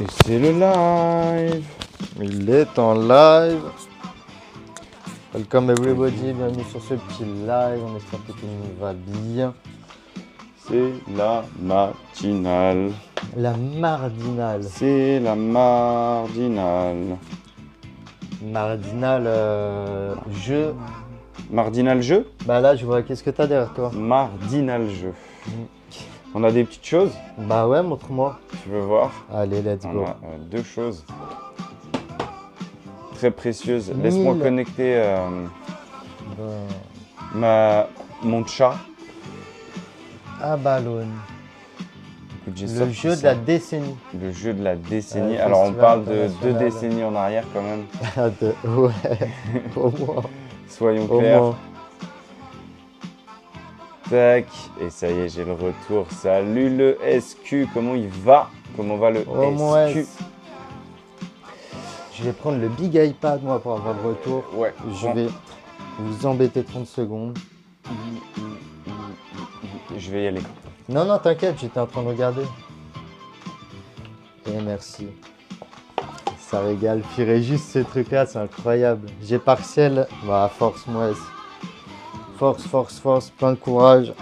Et c'est le live. Il est en live. Welcome everybody, bienvenue sur ce petit live. On espère que tout le monde va bien. C'est la matinale. La mardinale. C'est la mardinale. Mardinale, jeu. Mardinal jeu? Bah là, je vois, qu'est-ce que t'as derrière toi? Mardinal jeu. On a des petites choses. Bah ouais, montre-moi. Tu veux voir? Allez, let's go. On a deux choses très précieuses. Laisse-moi connecter mon chat. Ah, ballon. Écoute, j'ai Le sorti jeu de ça. la décennie. Le jeu de la décennie. Ouais, Alors on festival parle de 2 international. décennies en arrière quand même. Ouais, au moins. Soyons Au clairs. moins. Tac, et ça y est, j'ai le retour. Salut le SQ, comment il va? Comment va le Au moins. SQ? Je vais prendre le big iPad, moi, pour avoir le retour. Ouais, Je vais vous embêter 30 secondes. je vais y aller. Non, non, t'inquiète, j'étais en train de regarder. Et merci. Ça régale. Puis juste ce truc-là, c'est incroyable. J'ai partiel. Bah, force, moi. Force, force, force. Plein de courage.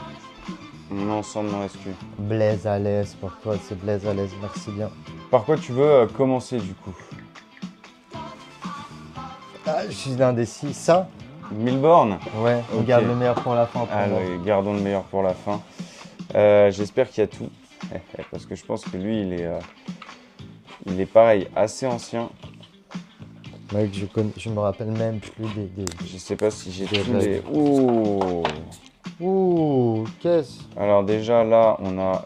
On est ensemble dans SQ. Blaise à l'aise pour toi, c'est Blaise à l'aise. Merci bien. Par quoi tu veux commencer du coup? Ah, je suis indécis. Ça? 1000 bornes? Ouais, on Ok. garde le meilleur pour la fin. Pour moi. Allez, gardons le meilleur pour la fin. J'espère qu'il y a tout. Parce que je pense que lui, il est pareil, assez ancien. Mec, je me rappelle même plus des... Je sais pas si j'ai Des tous blagues. les... Ouh. Ouh, qu'est-ce? Alors déjà là, on a...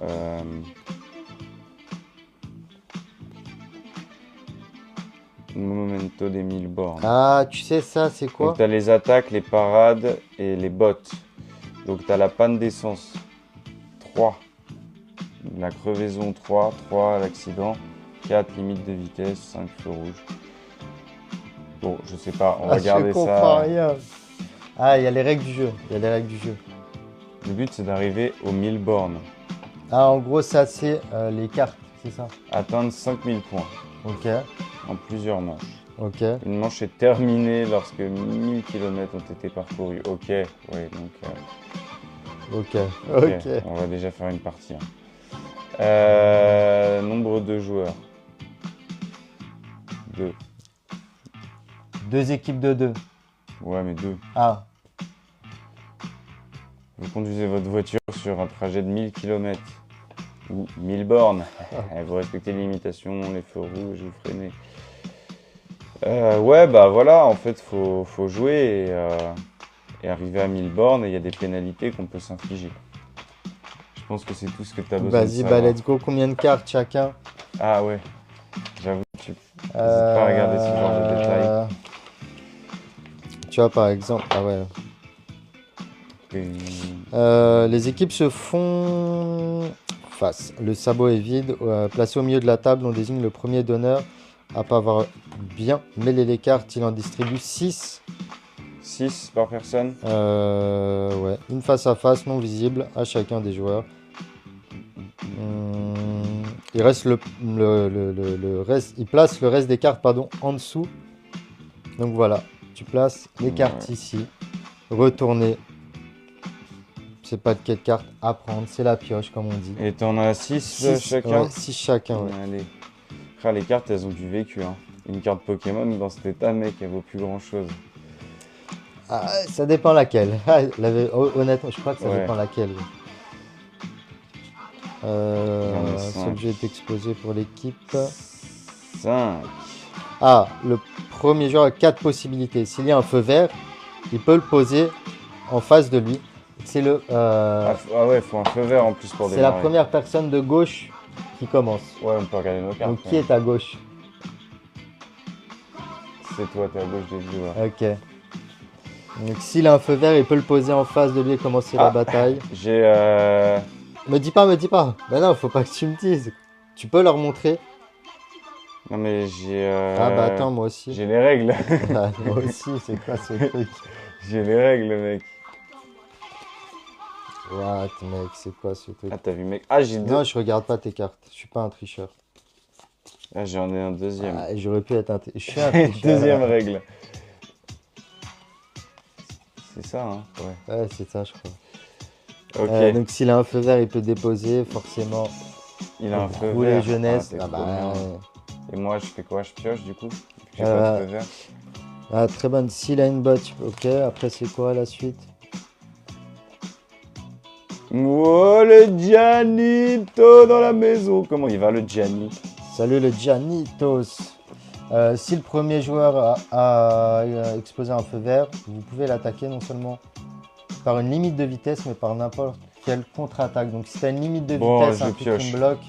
Momento des 1000 bornes. Ah, tu sais ça, c'est quoi? Donc tu as les attaques, les parades et les bottes. Donc tu as la panne d'essence 3. La crevaison 3, 3 l'accident, 4 limite de vitesse, 5 feux rouges. Bon, je sais pas, on va garder Je comprends ça. rien. Ah, il y a les règles du jeu. Il y a les règles du jeu. Le but c'est d'arriver aux 1000 bornes. Ah, en gros, ça, c'est les cartes, c'est ça? Atteindre 5000 points Ok, en plusieurs manches. ok. Une manche est terminée lorsque 1000 km ont été parcourus. Ok, oui, donc... Ok, ok, ok. on va déjà faire une partie. Nombre de joueurs. 2. Deux équipes de deux. Ouais, mais 2. Ah, Vous conduisez votre voiture sur un trajet de 1000 km ou 1000 bornes. Vous respectez les limitations, les feux rouges, vous freinez. Ouais, bah voilà, en fait, faut jouer et arriver à 1000 bornes et il y a des pénalités qu'on peut s'infliger. Je pense que c'est tout ce que tu as besoin de vas-y, savoir. bah let's go. Combien de cartes chacun? Ah ouais, j'avoue, tu n'hésites pas à regarder ce genre de détails. Tu vois, par exemple, ah ouais. Les équipes se font face. Le sabot est vide. Placé au milieu de la table, on désigne le premier donneur. À pas avoir bien mêlé les cartes, il en distribue 6. 6 par personne. Ouais. Une face à face non visible à chacun des joueurs. Il reste le reste. Il place le reste des cartes en dessous. Donc voilà. Tu places les cartes ici. Retourner. Je sais pas de quelle carte à prendre. C'est la pioche, comme on dit. Et t'en as 6 chacun. Ouais, 6 chacun, ouais. Allez. Ah, les cartes, elles ont du vécu. Hein. Une carte Pokémon, dans cet état, mec, elle vaut plus grand chose. Ah, ça dépend laquelle. Honnêtement, je crois que ça Ouais. dépend laquelle. J'en ai cinq. Seul jeu est exposé pour l'équipe. 5. Ah, le premier joueur a 4 possibilités. S'il y a un feu vert, il peut le poser en face de lui. C'est le. Ah ouais, faut un feu vert en plus pour C'est la démarrer. première personne de gauche qui commence. Ouais, on peut regarder nos cartes. Donc qui est à gauche? C'est toi, t'es à gauche des joueurs. Ok. Donc s'il a un feu vert, il peut le poser en face de lui et commencer la bataille. J'ai... Me dis pas. Ben non, faut pas que tu me dises. Tu peux leur montrer. Non mais j'ai... Ah bah attends, moi aussi. J'ai les règles. Ah, moi aussi, c'est quoi ce truc? J'ai les règles, mec. What, mec, c'est quoi ce truc? Ah, t'as vu, mec? Ah, j'ai deux. Non, je regarde pas tes cartes. Je suis pas un tricheur. Là, j'en ai un deuxième. Ah, j'aurais pu être un... Je suis un tricheur, Deuxième là. règle. C'est ça, hein? Ouais. Ouais, c'est ça, je crois. Ok. Donc s'il a un feu vert, il peut déposer, forcément. Il a un feu Rouler vert. jeunesse. t'es Ah trop bah, bien. Et moi, je fais quoi? Je pioche, du coup? J'ai Euh, pas de feu vert. ah, très bonne. S'il a une botte, ok. Après, c'est quoi la suite? Oh, le Gianito dans la maison. Comment il va, le Gianni? Salut le Giannitos. Si le premier joueur a exposé un feu vert, vous pouvez l'attaquer non seulement par une limite de vitesse, mais par n'importe quelle contre-attaque. Donc si tu as une limite de Bon, vitesse, je un truc qui pioche. me bloque,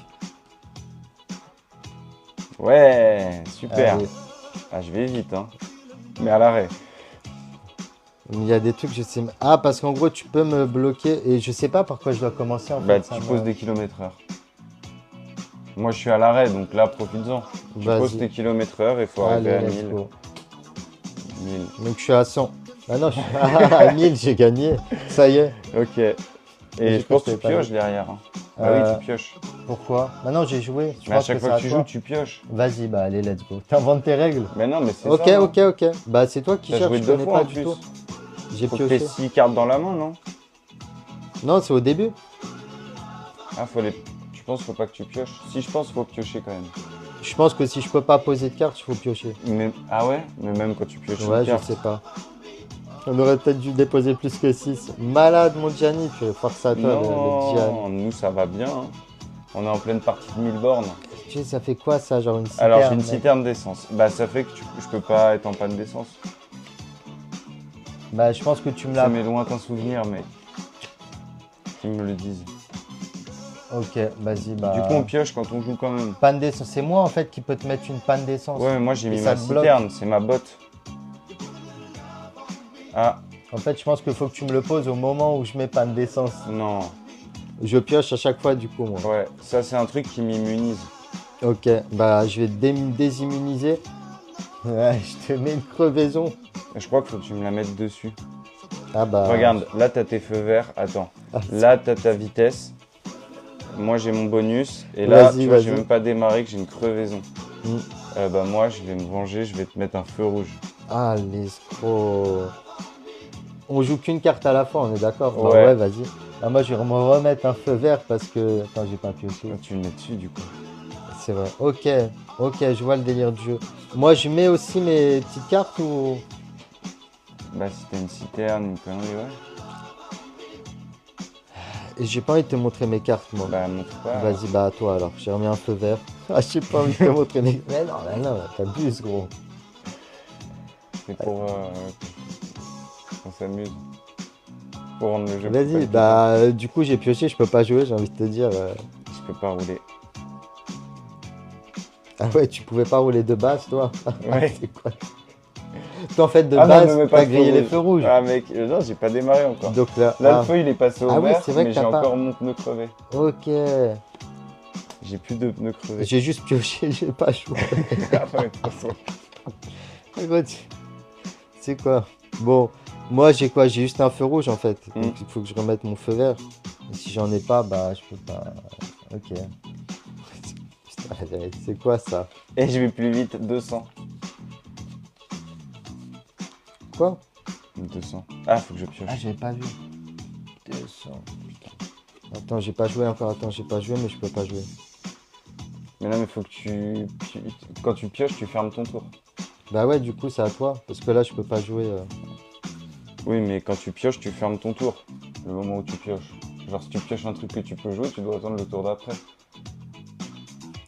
Ouais, super. allez. Ah, je vais vite, hein. Mais à l'arrêt. Il y a des trucs, je sais. Ah, parce qu'en gros, tu peux me bloquer et je sais pas par quoi je dois commencer en Bah, fait. tu poses des kilomètres-heure. Moi, je suis à l'arrêt, donc là, profites-en. Tu poses tes Vas-y. kilomètres-heure et il faut arriver Allez, à let's 1000. go. 1000. Donc je suis à 100. Ah non, je suis à 1000, j'ai gagné. Ça y est. Ok. J'ai Et je pense que cru tu que t'avais pas pioches derrière. Hein. Bah Euh, oui, tu pioches. Pourquoi? Maintenant j'ai joué. Je Mais à pense chaque que fois c'est que à tu toi. joues, tu pioches. Vas-y, bah allez, let's go. T'inventes tes règles. Mais non, mais c'est Ok, ça. ok, ok. Bah c'est toi qui T'as cherches, joué je deux connais fois pas en du plus. tout. J'ai Faut que t'aies pioché. 6 cartes dans la main, non? Non, c'est au début. Ah, faut les... Tu penses qu'il faut pas que tu pioches? Si, je pense qu'il faut piocher quand même. Je pense que si je peux pas poser de carte, il faut piocher. Mais... Ah ouais? Mais même quand tu pioches Ouais, une je carte. sais pas. On aurait peut-être dû déposer plus que 6. Malade mon Gianni, tu es force à toi le Gianni. Non, nous ça va bien. Hein. On est en pleine partie de 1000 bornes. Tu sais, ça fait quoi ça, genre une citerne? Alors j'ai une mec citerne d'essence. Bah ça fait que je peux pas être en panne d'essence. Bah je pense que tu me C'est l'as. mes lointains souvenirs, mec. Qui me le disent. Ok, vas-y, bah. Du coup on pioche quand on joue quand même. Panne d'essence. C'est moi en fait qui peux te mettre une panne d'essence. Ouais mais moi j'ai Et mis ça ma te bloque. citerne, c'est ma botte. Ah En fait, je pense qu'il faut que tu me le poses au moment où je mets panne d'essence. non. Je pioche à chaque fois du coup, moi. Ouais, ça c'est un truc qui m'immunise. Ok, bah je vais te désimmuniser. Ouais, je te mets une crevaison. Je crois qu'il faut que tu me la mettes dessus. Ah bah. Regarde, là t'as tes feux verts. Attends. Ah, Là t'as ta vitesse. Moi j'ai mon bonus. Et là, Vas-y, tu vois, j'ai vas-y. même pas démarré que j'ai une crevaison. Mm. Bah moi je vais me venger, je vais te mettre un feu rouge. Ah, l'escroc. On joue qu'une carte à la fois, on est d'accord? Bah Ouais. ouais, vas-y. Ah, moi, je vais me remettre un feu vert parce que. Attends, j'ai pas pioché. Tu le mets dessus du coup. C'est vrai. Ok, ok, je vois le délire du jeu. Moi, je mets aussi mes petites cartes ou. Bah si t'as une citerne, une connerie, ouais. Et j'ai pas envie de te montrer mes cartes, moi. Bah montre pas. Vas-y, bah à toi alors. J'ai remis un feu vert. Ah, j'ai pas envie de te montrer mes. Mais non, t'abuses, gros. C'est pour qu'on s'amuse. Pour rendre le jeu plus Vas-y, palpitant. bah du coup, j'ai pioché, je peux pas jouer, j'ai envie de te dire. Je peux pas rouler. Ah ouais, tu pouvais pas rouler de base, toi? Ouais. C'est quoi? Toi, en fait, de Ah non, base, me mets pas t'as de grillé feu les feux rouges. Ah mec, non j'ai pas démarré encore. Donc là, Là ah, le feu il est passé au Ah oui, vert, c'est vrai mais que j'ai t'as pas- encore mon pneu crevé. ok. J'ai plus de pneus crevés. J'ai juste pioché, j'ai pas joué. Ah ouais, de toute façon. C'est quoi? Bon, moi j'ai quoi? J'ai juste un feu rouge en fait. Mm. Donc il faut que je remette mon feu vert. Et si j'en ai pas, bah je peux pas. Ok. Putain, c'est quoi ça? Et je vais plus vite, 200. Quoi? 200. Ah faut que je pioche. Ah, j'avais pas vu. 200. Putain. Attends, j'ai pas joué encore. Attends, j'ai pas joué, mais je peux pas jouer. Mais non mais faut que quand tu pioches tu fermes ton tour. Bah ouais, du coup, c'est à toi. Parce que là, je peux pas jouer. Oui mais quand tu pioches tu fermes ton tour. Le moment où tu pioches. Genre si tu pioches un truc que tu peux jouer, tu dois attendre le tour d'après.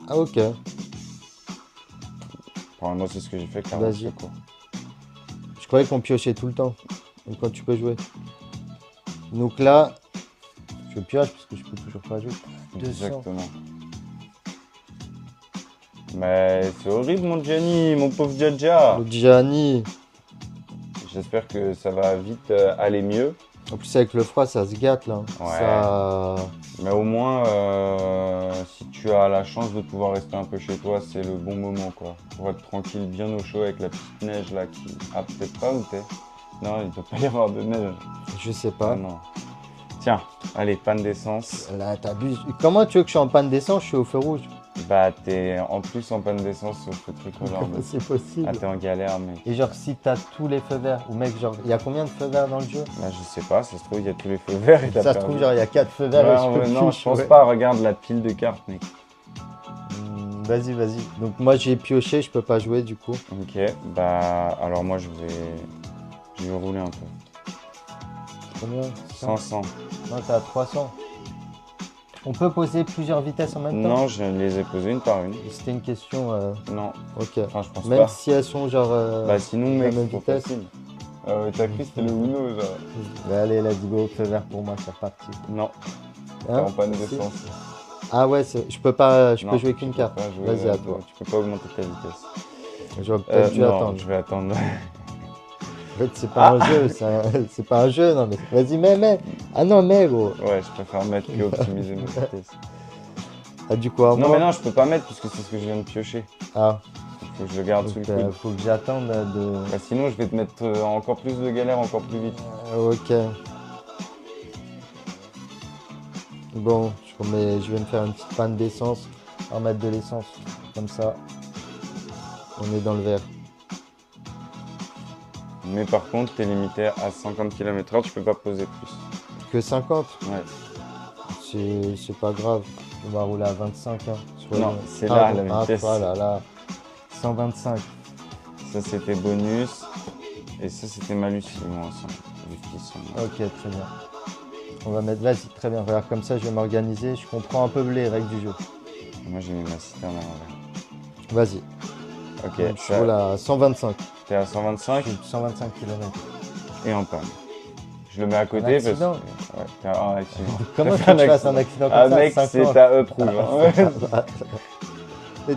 Ah, ok. Enfin, moi c'est ce que j'ai fait clairement. Vas-y. c'est quoi. Je croyais qu'on piochait tout le temps. Donc quand tu peux jouer. Donc là, je pioche parce que je peux toujours pas jouer. 200. Exactement. Mais c'est horrible mon Gianni, mon pauvre Giagia. Le Gianni. J'espère que ça va vite aller mieux. En plus, avec le froid, ça se gâte là. Ouais. Ça. Mais au moins, si tu as la chance de pouvoir rester un peu chez toi, c'est le bon moment quoi. Pour être tranquille, bien au chaud avec la petite neige là qui... Ah peut-être pas où t'es? Non, il ne peut pas y avoir de neige. Je sais Ah pas. non. Tiens, allez, panne d'essence. Là, t'abuses. Comment tu veux que je sois en panne d'essence? Je suis au feu rouge. galère. Bah, t'es en plus en panne d'essence sur ce truc-là. Comment c'est possible? Ah, t'es en galère, mec. Et genre, si t'as tous les feux verts, ou mec, genre, il y a combien de feux verts dans le jeu? Bah, je sais pas, ça se trouve, il y a tous les feux verts et t'as Ça se perdu. trouve, genre, il y a 4 feux verts Ouais, et je peux non, plus je pense jouer. pas. Regarde la pile de cartes, mec. Vas-y, vas-y. Donc, moi, j'ai pioché, je peux pas jouer du coup. Ok, bah, alors moi, je vais rouler un peu. Combien? 500. Non, t'es à 300. On peut poser plusieurs vitesses en même temps? Non, je les ai posées une par une. C'était une question. Non, Ok. enfin, je pense Même pas. si elles sont genre. Bah, sinon, la mec, même c'est trop vitesse. facile. T'as cru c'était le Uno, genre. Bah, allez, let's go, feu vert pour moi, c'est reparti. Non, t'es Hein? en panne Si. d'essence. Ah ouais, je peux pas, je Non, peux jouer tu qu'une peux carte. pas jouer, Vas-y, à toi. Tu peux pas augmenter ta vitesse. J'aurais peut-être dû non, attendre. je vais attendre. En fait, c'est pas un jeu, c'est pas un jeu, non mais. Vas-y, mets. Ah non, mets, gros. Ouais, je préfère mettre que optimiser ma vitesse. Ah, du coup, à Non, moi. mais non, je peux pas mettre puisque c'est ce que je viens de piocher. Ah, Faut que je le garde sous le coude. faut que j'attende de. Bah, sinon, je vais te mettre encore plus de galère, encore plus vite. Ok. Bon, je vais me faire une petite panne d'essence. On va mettre de l'essence. Comme ça. On est dans le vert. Mais par contre, t'es limité à 50 km/h, tu peux pas poser plus. Que 50? Ouais. C'est pas grave. On va rouler à 25. Hein. Non, c'est là la vitesse. Ah, là, là. 125. Ça, c'était bonus. Et ça, c'était malus, ils vont ensemble. Vu qu'ils sont... Ok, très bien. On va mettre, vas-y, très bien. Regarde, comme ça, je vais m'organiser. Je comprends un peu les règles du jeu. Moi, j'ai mis ma citerne à l'envers. Vas-y. Ok, Donc, je roule à 125. t'es à 125 Je suis 125 km. et en panne. Je le mets à côté parce que... accident. Ouais, t'es en accident. Comment tu T'as fait un fasses un accident. accident comme Ah ça mec, à c'est 50? ta up rouge. Hein.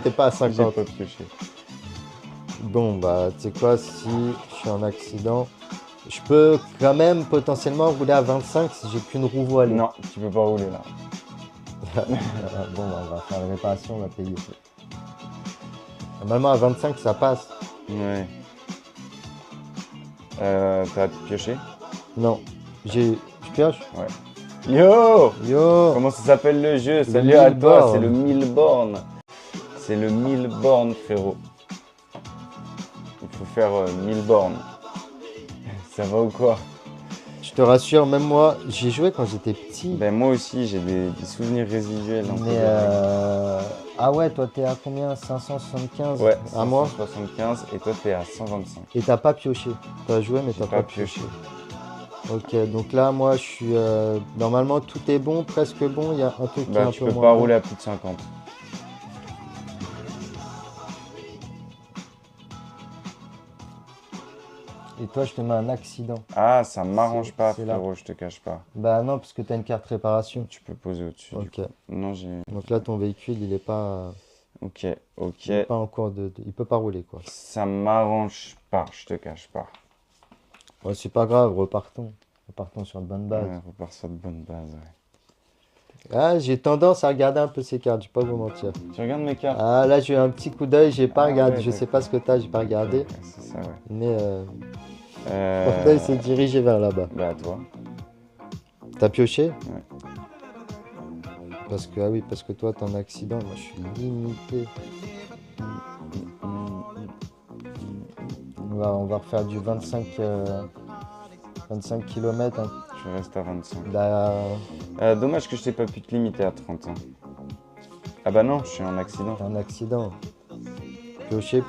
T'es pas à J'ai 50. pas pioché. Bon, bah, tu sais quoi, si je suis en accident, je peux quand même potentiellement rouler à 25 si j'ai qu'une roue voilée. Non, tu peux pas rouler là. Bon, bah, on va faire la réparation, on va payer. Normalement, à 25, ça passe. Ouais. T'as pioché? Non. Je pioche? Ouais. Yo! Yo! Comment ça s'appelle le jeu? Le Salut à toi, Milborn. c'est le Milborn. C'est le Milborn, frérot. Il faut faire 1000 bornes. Ça va ou quoi? Je te rassure, même moi, j'ai joué quand j'étais petit. Ben moi aussi, j'ai des souvenirs résiduels. un peu Mais de- ah ouais, toi t'es à combien? 575? Ouais, À moi? 175 et toi t'es à 125. Et t'as pas pioché. T'as joué mais J'ai t'as pas pas pioché. Ok, donc là moi je suis normalement tout est bon, presque bon. Il y a un truc qui est Bah un tu peu peux moins pas bon. rouler à plus de 50. Et toi je te mets un accident. Ah, ça m'arrange pas, c'est là. frérot, je te cache pas. Bah non, parce que t'as une carte réparation. Tu peux poser au-dessus. du Ok. coup. Non, j'ai... Donc là ton véhicule il est pas, Ok, ok. il est pas encore il peut pas rouler quoi. Ça m'arrange pas, je te cache pas. Ouais, c'est pas grave, repartons. Repartons sur de bonnes bases. Ouais, repars sur de bonnes bases, ouais. Ah, j'ai tendance à regarder un peu ces cartes, je vais pas vous mentir. Tu regardes mes cartes? Ah là j'ai eu un petit coup d'œil, j'ai pas Ah regardé, ouais, je sais pas ce que t'as, j'ai pas regardé. Ouais, c'est ça, ouais. Mais mon œil s'est dirigé vers là-bas. Bah à toi. T'as pioché? Ouais. Parce que, ah oui, parce que toi t'es en accident, moi je suis limité. On va refaire du 25 km. Hein. Je reste à 25. Là, Dommage que je t'ai pas pu te limiter à 30 ans. Ah bah non, je suis en accident. t'es en accident. Piocher.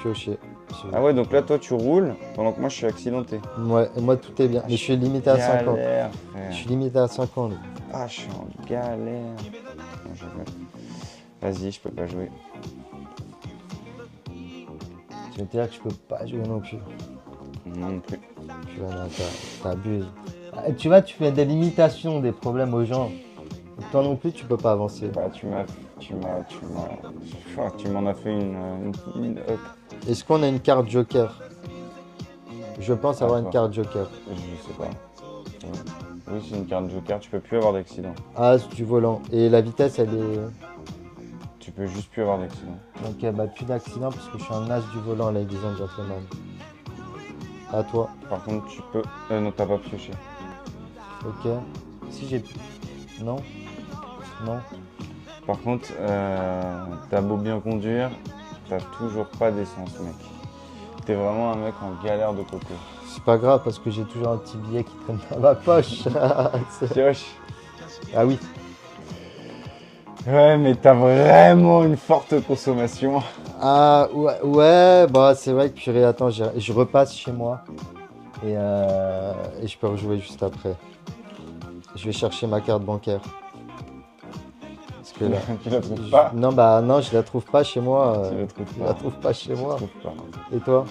Ah ouais, donc là toi tu roules pendant que moi je suis accidenté. Ouais, et moi tout est bien. Mais je suis limité à 50. Galère, Je frère. suis limité à 50. Ah, je suis en galère. Non, je rigole. Vas-y, je peux pas jouer. Tu veux dire que je peux pas jouer non plus. Non plus. Tu vois, là, t'abuses. Ah, tu vois, tu fais des limitations, des problèmes aux gens. Et toi non plus, tu peux pas avancer. Bah tu m'en as fait une up. Est-ce qu'on a une carte joker? Je pense avoir une toi. carte joker. Je sais pas. Oui, c'est une carte joker, tu peux plus avoir d'accident. As du volant. Et la vitesse, elle est... Tu peux juste plus avoir d'accident. Ok, bah plus d'accident parce que je suis un as du volant, ladies and gentlemen. À toi. Par contre, tu peux... non, t'as pas pioché. Ok. Si j'ai... Non. Par contre, t'as beau bien conduire, t'as toujours pas d'essence, mec. T'es vraiment un mec en galère de coco. C'est pas grave parce que j'ai toujours un petit billet qui traîne dans ma poche. Pioche. Ah oui. Ouais, mais t'as vraiment une forte consommation. Ah ouais, bah c'est vrai que purée, attends, je repasse chez moi et je peux rejouer juste après. Je vais chercher ma carte bancaire. Parce que là, Tu la trouves pas? non bah non, je la trouve pas chez moi. Tu la trouves Je pas? la trouve pas chez Je moi. trouve pas. Et toi?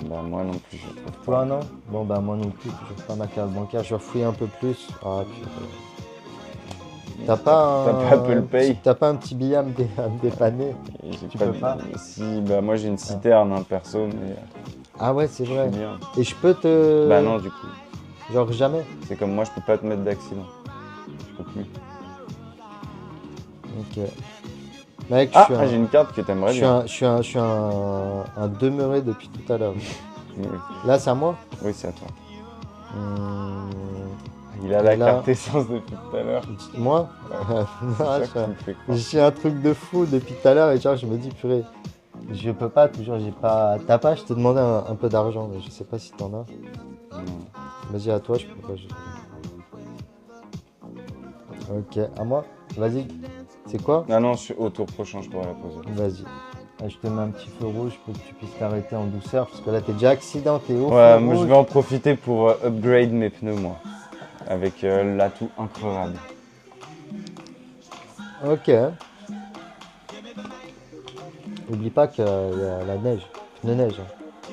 Bah moi non plus, je trouve pas. Toi non? Bon bah moi non plus, toujours pas ma carte bancaire. Je vais fouiller un peu plus. Ah purée. T'as pas T'as pas Apple Pay? T'as pas un petit billet à me dépanner? Et j'ai Tu peux pas? Si, bah moi j'ai une citerne, hein, perso, mais Ah ouais, c'est je vrai. suis bien. Et je peux te... Bah non, du coup. Genre jamais? C'est comme moi, je peux pas te mettre d'accident. Je peux plus. Ok. Mec, Ah, j'ai une carte que t'aimerais bien. je suis un demeuré depuis tout à l'heure. Oui, Là, c'est à moi? oui, c'est à toi. Hum, Il a la Et là- carte essence depuis tout à l'heure. Moi? Ouais. C'est Non, ça qui me fait croire. j'ai un truc de fou depuis tout à l'heure et genre, je me dis, purée, je peux pas, toujours, j'ai pas... T'as pas, je t'ai demandé un peu d'argent, mais je sais pas si t'en as. Non. Vas-y, à toi, je peux pas. Ok, à moi? Vas-y. C'est quoi? Ah non, au tour prochain, je pourrais la poser. Vas-y. Ah, je te mets un petit feu rouge pour que tu puisses t'arrêter en douceur parce que là t'es déjà accidenté au Ouais, feu moi je rouge. vais en profiter pour upgrade mes pneus, moi. Avec l'atout incroyable. Ok. N'oublie pas qu'il y a la neige, pneu neige. Hein.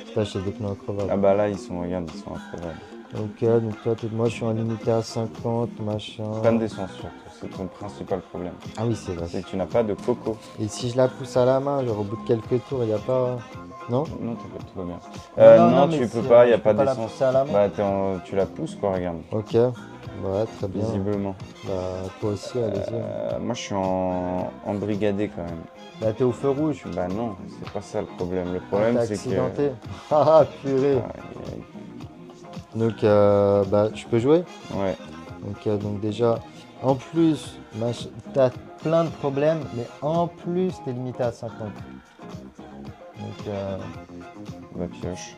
Si t'achètes des pneus increvables. Ah bah là, ils sont, regarde, ils sont incroyables. Ok, donc toi, moi je suis en limité à 50, machin. Panne d'essence surtout, c'est ton principal problème. Ah oui, c'est vrai. C'est que tu n'as pas de coco. Et si je la pousse à la main, genre au bout de quelques tours, il n'y a pas. Non? Non, t'inquiète, tout va bien. Non, tu mais peux si, pas, il n'y a je pas peux la d'essence. pousser à la main. Bah, tu la pousses quoi, regarde. Ok. Ouais, très bien. Visiblement. Bah, toi aussi, allez-y. Moi, je suis en brigadé quand même. Bah, t'es au feu rouge. Bah non, c'est pas ça le problème. Le T'es problème, c'est que... accidenté. Ah, purée. Aïe, aïe. Donc, bah, je peux jouer? Ouais. Donc, donc déjà, en plus, t'as plein de problèmes, mais en plus, t'es limité à 50. Donc, Bah pioche.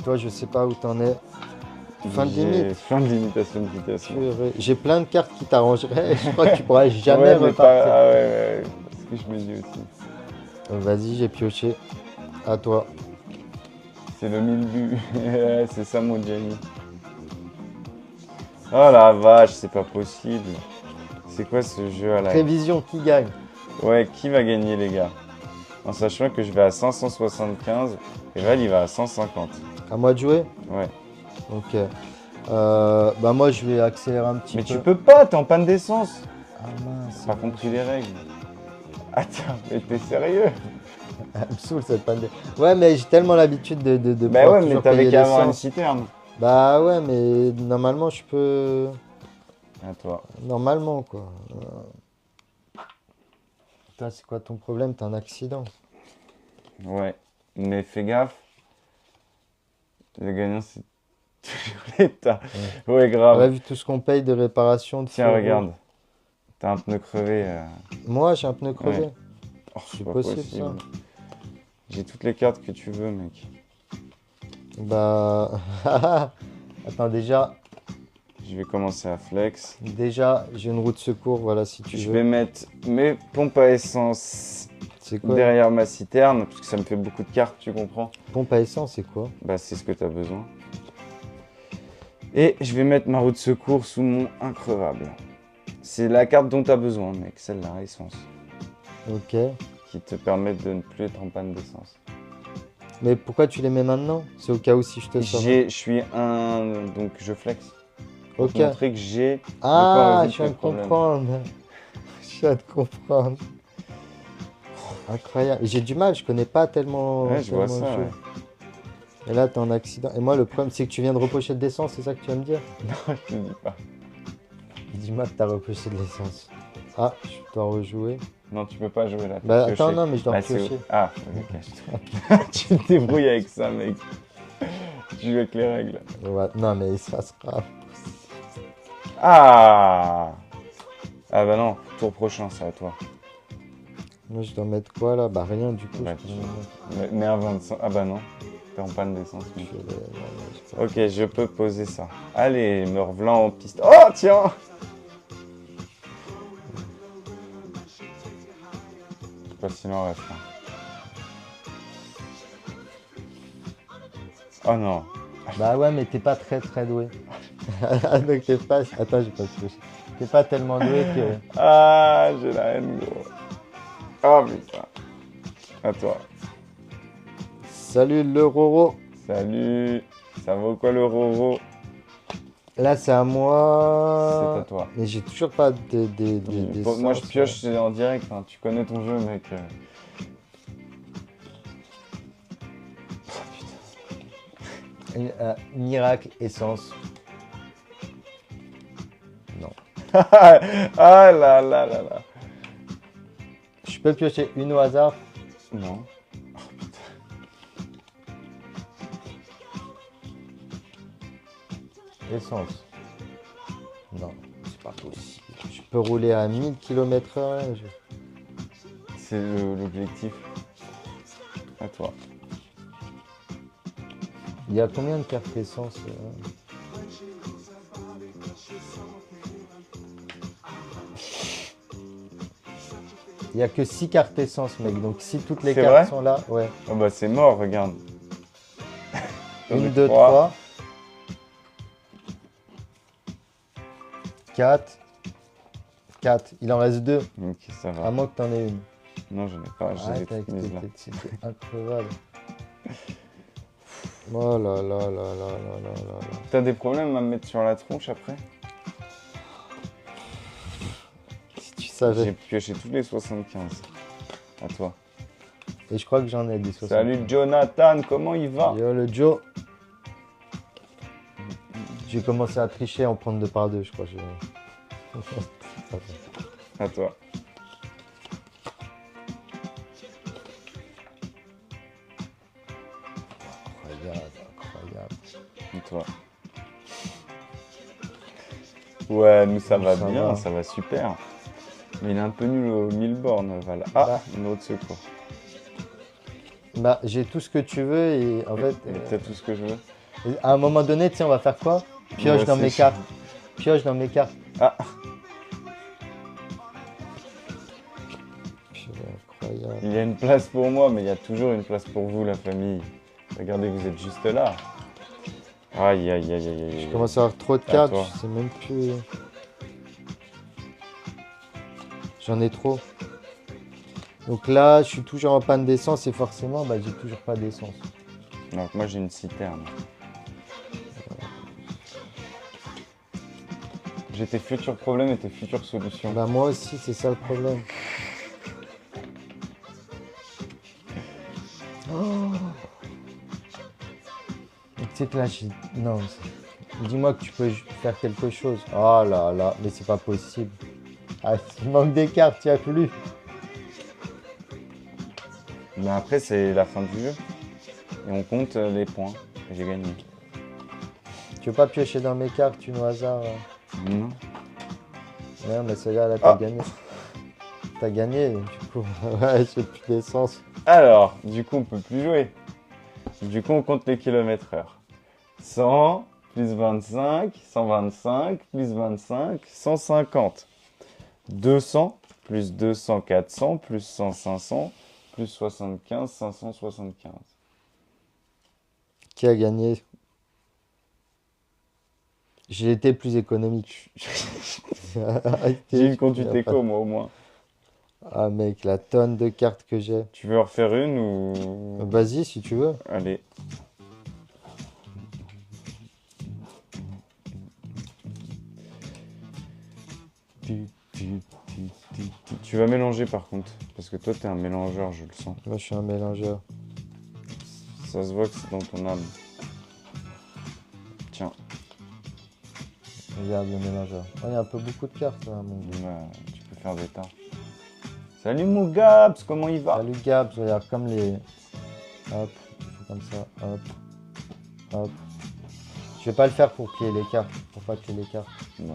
toi, je sais pas où t'en es. Fin de limite. Fin de limitation de vitesse. moi. Purée. J'ai plein de cartes qui t'arrangeraient. Je crois que tu pourras jamais Ouais, mais repartir. pas... Ah ouais, c'est ce que je me dis aussi. Vas-y, j'ai pioché. À toi. C'est le mille but. C'est ça mon Gianni. Oh la vache, c'est pas possible. C'est quoi ce jeu à la... Prévision, qui gagne? Ouais, qui va gagner les gars? En sachant que je vais à 575 et Val il va à 150. À moi de jouer? Ouais. Ok. Bah moi, je vais accélérer un petit Mais peu. tu peux pas, t'es en panne d'essence. Ah mince. T'as pas compris les règles. Attends, mais t'es sérieux? Elle me saoule cette panne de... Ouais, mais j'ai tellement l'habitude de Bah pouvoir ouais, mais toujours t'avais payer qu'à avoir une l'essence. citerne. Bah ouais, mais normalement, je peux... À toi. Normalement, quoi. Toi, c'est quoi ton problème? T'as un accident. Ouais. Mais fais gaffe. Le gagnant, c'est toujours l'État. Ouais, grave. Ouais, vu tout ce qu'on paye de réparation de Tiens, feu regarde. T'as un pneu crevé. rouge. Moi, j'ai un pneu crevé. Ouais. Oh, C'est possible, ça. J'ai toutes les cartes que tu veux, mec. Bah... Attends, déjà, Je vais commencer à flex. j'ai une roue de secours, voilà, si tu Je veux. vais mettre mes pompes à essence C'est quoi? derrière ma citerne, parce que ça me fait beaucoup de cartes, tu comprends? Pompe à essence, c'est quoi? Bah, c'est ce que tu as besoin. Et je vais mettre ma roue de secours sous mon increvable. C'est la carte dont tu as besoin, mec, celle-là, essence. Ok. Qui te permet de ne plus être en panne d'essence. Mais pourquoi tu les mets maintenant? C'est au cas où si je te sors. Je suis un... Donc, je flex. Pour Ok. te montrer que j'ai... Ah, résoudre je viens tes de problèmes. comprendre. Je viens de comprendre. Incroyable. J'ai du mal, je connais pas tellement. Ouais, je vois tellement ça, le jeu. ouais. Et là, t'es en accident. Et moi, le problème, c'est que tu viens de repocher de l'essence, c'est ça que tu vas me dire? Non, je te dis pas. Dis-moi que t'as repoché de l'essence. Ah, je dois rejouer. Non, tu peux pas jouer là. Bah, t'as attends, pioché. non, mais je dois Bah, c'est- piocher. Ah, ok. Tu te débrouilles avec ça, mec. Tu joues avec les règles. Ouais, non, mais ça sera. Ah! Ah bah non, tour prochain, c'est à toi. Moi, je dois mettre quoi là? Bah, rien du coup. Bah, je peux rien mettre. mets un 25. Ah bah non, t'es en panne d'essence. Je mec. vais- j'ai pas- Ok, je peux poser ça. Allez, me revoilà en piste. Oh, tiens! Je sais pas s'il en reste. Hein. Oh non. Bah ouais, mais t'es pas très doué. Donc t'es pas. Attends, j'ai pas touché. T'es pas tellement doué que. Ah, j'ai la haine, gros. Oh putain. À toi. Salut le Roro. Salut. Ça vaut quoi le Roro? Là, c'est à moi. C'est à toi. Mais j'ai toujours pas des Moi, je sens, pioche c'est en direct. Hein. Tu connais ton jeu, mec. Miracle, essence. Non. Ah là là là là. Je peux piocher une au hasard. Non. Essence. Non, c'est pas possible. Je peux rouler à 1000 km/h. C'est l'objectif. À toi. Il y a combien de cartes essence Il y a que 6 cartes essence, mec. Donc si toutes les C'est cartes vrai sont là, ouais. Oh bah c'est mort, regarde. 1, 2, 3. 4. 4. Il en reste 2. Ok, ça À va. moins que t'en aies une. Non, j'en ai pas. Je les ai Arrête avec toutes mises là. c'était increvable. Oh là là là là là là là là. T'as des problèmes à me mettre sur la tronche après? Si tu J'ai savais. pioché tous les 75. À toi. Et je crois que j'en ai des 60. Salut Jonathan, comment il va? Yo le Joe. J'ai commencé à tricher, en prendre 2 par 2, je crois. À toi. Incroyable. À toi. Ouais, nous ça va Ça bien, va. ça va super. Mais il est un peu nul au 1000 bornes, voilà. Ah, Bah. une autre secours. Bah, j'ai tout ce que tu veux et en fait, Et t'as tout ce que je veux. à un moment donné, tu sais, on va faire quoi? Pioche Ouais, dans c'est mes chiant. cartes. Pioche dans mes cartes. Ah, Incroyable. il y a une place pour moi, mais il y a toujours une place pour vous, la famille. Regardez, vous êtes juste là. Aïe, aïe, aïe, aïe, aïe. Je commence à avoir trop de À cartes, toi. je sais même plus. J'en ai trop. Donc là, je suis toujours en panne d'essence et forcément, bah, j'ai toujours pas d'essence. Donc moi j'ai une citerne. J'ai tes futurs problèmes et tes futures solutions. Bah, moi aussi, c'est ça le problème. Oh. Tu sais que là, non. Dis-moi que tu peux faire quelque chose. Oh là là, mais c'est pas possible. Ah, il manque des cartes, tu as plus. Mais après c'est la fin du jeu. Et on compte les points. Et j'ai gagné. Tu veux pas piocher dans mes cartes, une au hasard Non. Non, mais celle-là, là, t'as Ah. gagné. T'as gagné, du coup. Ouais, j'ai plus d'essence. Alors, du coup on peut plus jouer. Du coup on compte les kilomètres/heure. 100 plus 25, 125 plus 25, 150. 200 plus 200, 400 plus 100, 500 plus 75, 575. Qui a gagné? J'ai été plus économique. J'ai une conduite éco, moi, au moins. Ah mec, la tonne de cartes que j'ai. Tu veux en refaire une ou... Vas-y si tu veux. Allez. Tu vas mélanger par contre, parce que toi t'es un mélangeur, je le sens. Moi je suis un mélangeur. Ça se voit que c'est dans ton âme. Tiens, Regarde le mélangeur. Oh, il y a un peu beaucoup de cartes là, mon gars. bah, tu peux faire des tas. Salut mon Gabs, comment il va? Salut Gab, regarde comme les. Hop, il faut comme ça. Hop. Hop. Je vais pas le faire pour plier les cartes. Pour pas plier les cartes. Non,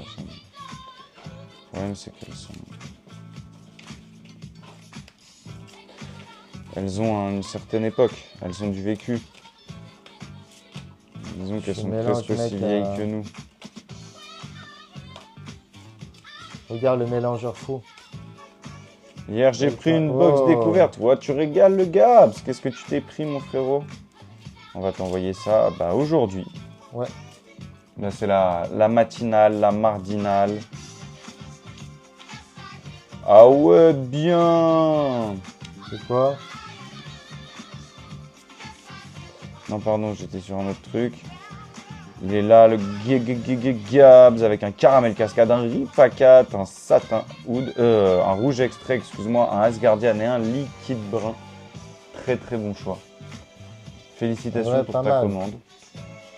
Le problème, c'est qu'elles sont... Elles ont une certaine époque. Elles ont du vécu. Disons qu'elles sont presque aussi vieilles que nous. Regarde le mélangeur fou. Hier, j'ai pris une box découverte. Ouais, tu régales le Gabs. Qu'est-ce que tu t'es pris, mon frérot? On va t'envoyer ça aujourd'hui. Ouais. Là, c'est la matinale, la mardinale. Ah ouais, bien. C'est quoi? Non, pardon, j'étais sur un autre truc. Il est là, le Gabs, avec un caramel cascade, un Rifa 4, un satin oud, un rouge extrait, excuse-moi, un Asgardian et un liquide brun. Très très bon choix. Félicitations pour ta commande.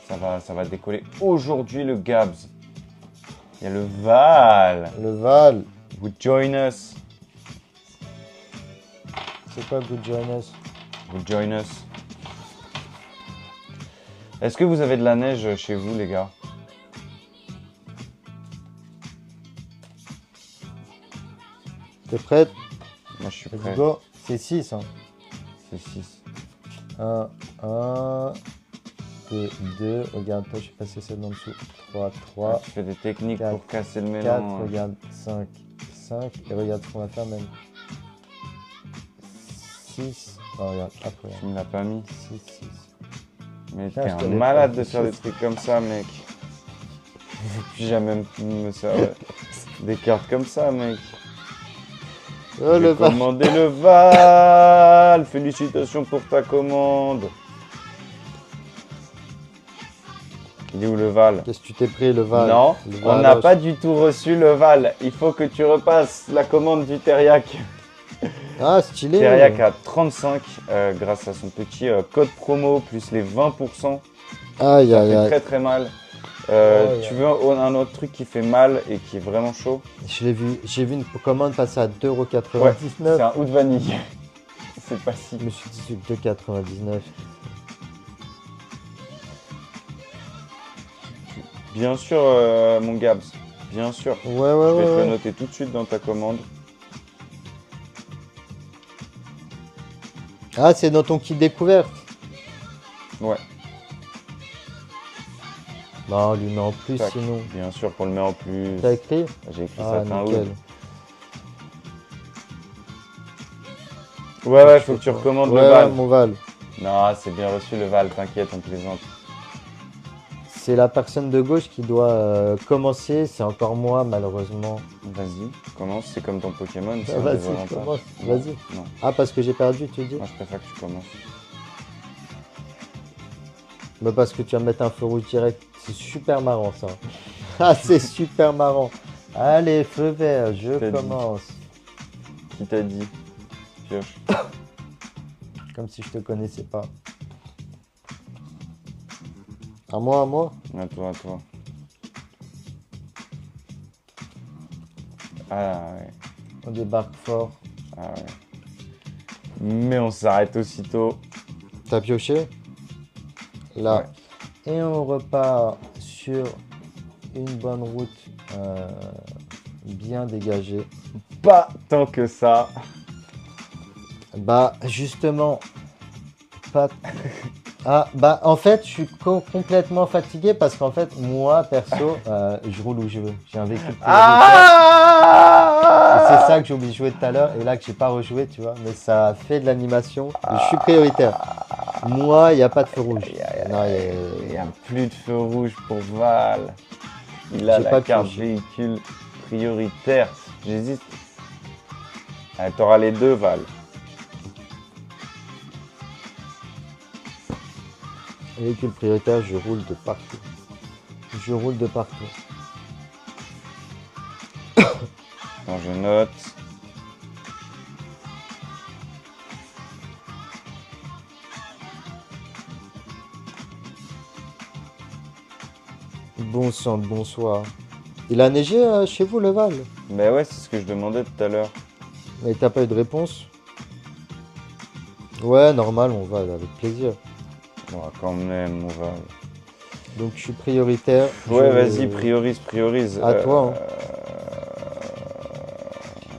Ça va décoller aujourd'hui, le Gabs. Il y a le Val. Le Val. Would join us. C'est quoi Good Join Us? Would join us. Est-ce que vous avez de la neige chez vous, les gars? T'es prête? Moi, je suis Let's prêt. go. C'est 6. Hein. C'est 6. 1, 2. Regarde, toi, je suis passé celle d'en dessous. 3. Tu fais des techniques 4, pour casser le 4, mélange. regarde. 5. Et regarde ce qu'on va faire même. 6. Oh, regarde. Hop, regarde. Tu me l'as pas mis. 6. Mais Putain, t'es je un te l'ai malade pas de fait. faire des trucs comme ça, mec. Puis jamais me servir des cartes comme ça, mec. Oh, le J'ai Val. commandé le Val. Félicitations pour ta commande. Il est où le Val? Qu'est-ce que tu t'es pris, le Val? Non, Le on n'a pas du tout reçu le Val. Il faut que tu repasses la commande du Teriak. Ah, stylé. Teriak à 35 grâce à son petit code promo plus les 20%. Aïe, Ça aïe, fait aïe. très très mal. Aïe, Tu veux un autre truc qui fait mal et qui est vraiment chaud? Je l'ai vu. J'ai vu une commande passer à 2,99 Ouais, €. c'est un oud vanille. C'est pas si. Je me suis dit 2,99 €. Bien sûr, mon Gabs. Bien sûr. Ouais, Je vais te le ouais. noter tout de suite dans ta commande. Ah, c'est dans ton kit découverte. Ouais, Non, on lui met en plus Tac. sinon. bien sûr, pour le mettre en plus. T'as écrit? J'ai écrit Ah, satin nickel. oud. Ouais, faut que tu recommandes Ouais, le Val. mon Val. Non, c'est bien reçu le Val, t'inquiète, on plaisante. C'est la personne de gauche qui doit commencer. C'est encore moi, malheureusement. Vas-y, commence, c'est comme ton Pokémon. c'est un Vas-y, désavantage. commence. Non, Vas-y. Non, Ah, parce que j'ai perdu, tu dis? moi je préfère que tu commences. Bah, parce que tu vas mettre un feu rouge direct. C'est super marrant, ça. Ah, c'est super marrant. Allez, feu vert, je T'as dit. commence. Qui t'a dit? Pioche. Comme si je te connaissais pas. À moi, à moi. À toi, à toi. Ah ouais, On débarque fort. ah ouais. Mais on s'arrête aussitôt. T'as pioché? Là. Ouais. Et on repart sur une bonne route bien dégagée. Pas tant que ça. Bah, justement, pas. Ah, bah, en fait, je suis complètement fatigué parce qu'en fait, moi, perso, je roule où je veux. J'ai un véhicule prioritaire. Et c'est ça que j'ai oublié de jouer tout à l'heure et là que j'ai pas rejoué, tu vois. Mais ça fait de l'animation. Je suis prioritaire. Moi, il n'y a pas de feu rouge. Non, Il n'y a plus de feu rouge pour Val. Il a J'ai la pas de carte pioche. véhicule prioritaire. J'hésite. Ah, t'auras les deux, Val. Véhicule prioritaire, je roule de partout. Je roule de partout. Attends, je note. Bon sang, bonsoir. Il a neigé chez vous, le Val? Ben ouais, c'est ce que je demandais tout à l'heure. Mais t'as pas eu de réponse? Ouais, normal, on va avec plaisir. Bon, quand même, on va. Donc je suis prioritaire. Ouais, Je- vas-y, priorise. À toi,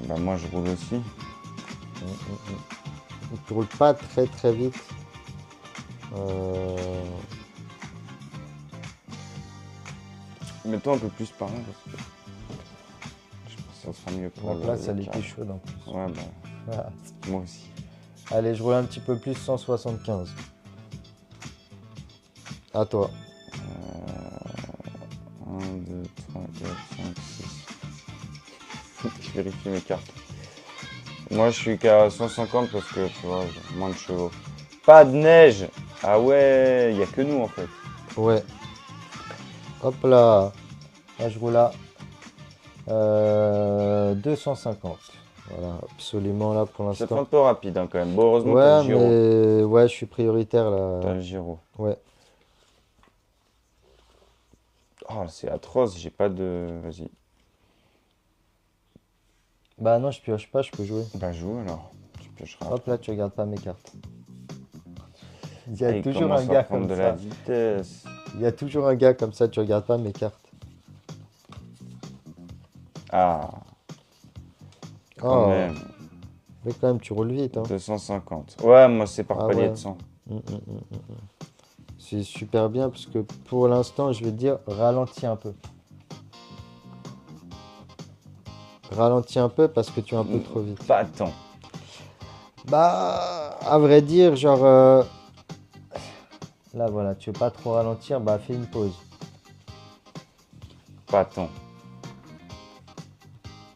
Bah moi je roule aussi. Tu roules pas très très vite. Mets-toi un peu plus par là parce que je pense que ça sera mieux pour La place, elle le est plus cadre. chaude en plus. Ouais, bah Voilà. moi aussi. Allez, je roule un petit peu plus, 175. À toi. 1, 2, 3, 4, 5, 6. Je vérifie mes cartes. Moi je suis qu'à 150 parce que tu vois, j'ai moins de chevaux. Pas de neige! Ah ouais, il n'y a que nous en fait. Ouais. Hop là. Là, je roule à 250. Voilà, absolument là pour C'est un l'instant. peu rapide hein, quand même. Bon, heureusement t'as le Ouais, gyro. mais ouais, je suis prioritaire T'as là. le gyro. Ouais. Oh, c'est atroce, j'ai pas de. Vas-y. Bah non, je pioche pas, je peux jouer. Bah joue alors. Tu piocheras. Hop là, tu regardes pas mes cartes. Il y Ah, a il toujours un commence à gars prendre comme de la ça. vitesse. Il y a toujours un gars comme ça, tu regardes pas mes cartes. Ah, quand Oh, même. mais quand même, tu roules vite, hein. 250. Ouais, moi c'est par Ah palier ouais. de 100. C'est super bien parce que pour l'instant, je vais te dire, ralentis un peu. Ralentis un peu parce que tu es un peu trop vite. Pas tant. Bah, à vrai dire, genre... Là, voilà, tu veux pas trop ralentir, bah fais une pause. Pas tant.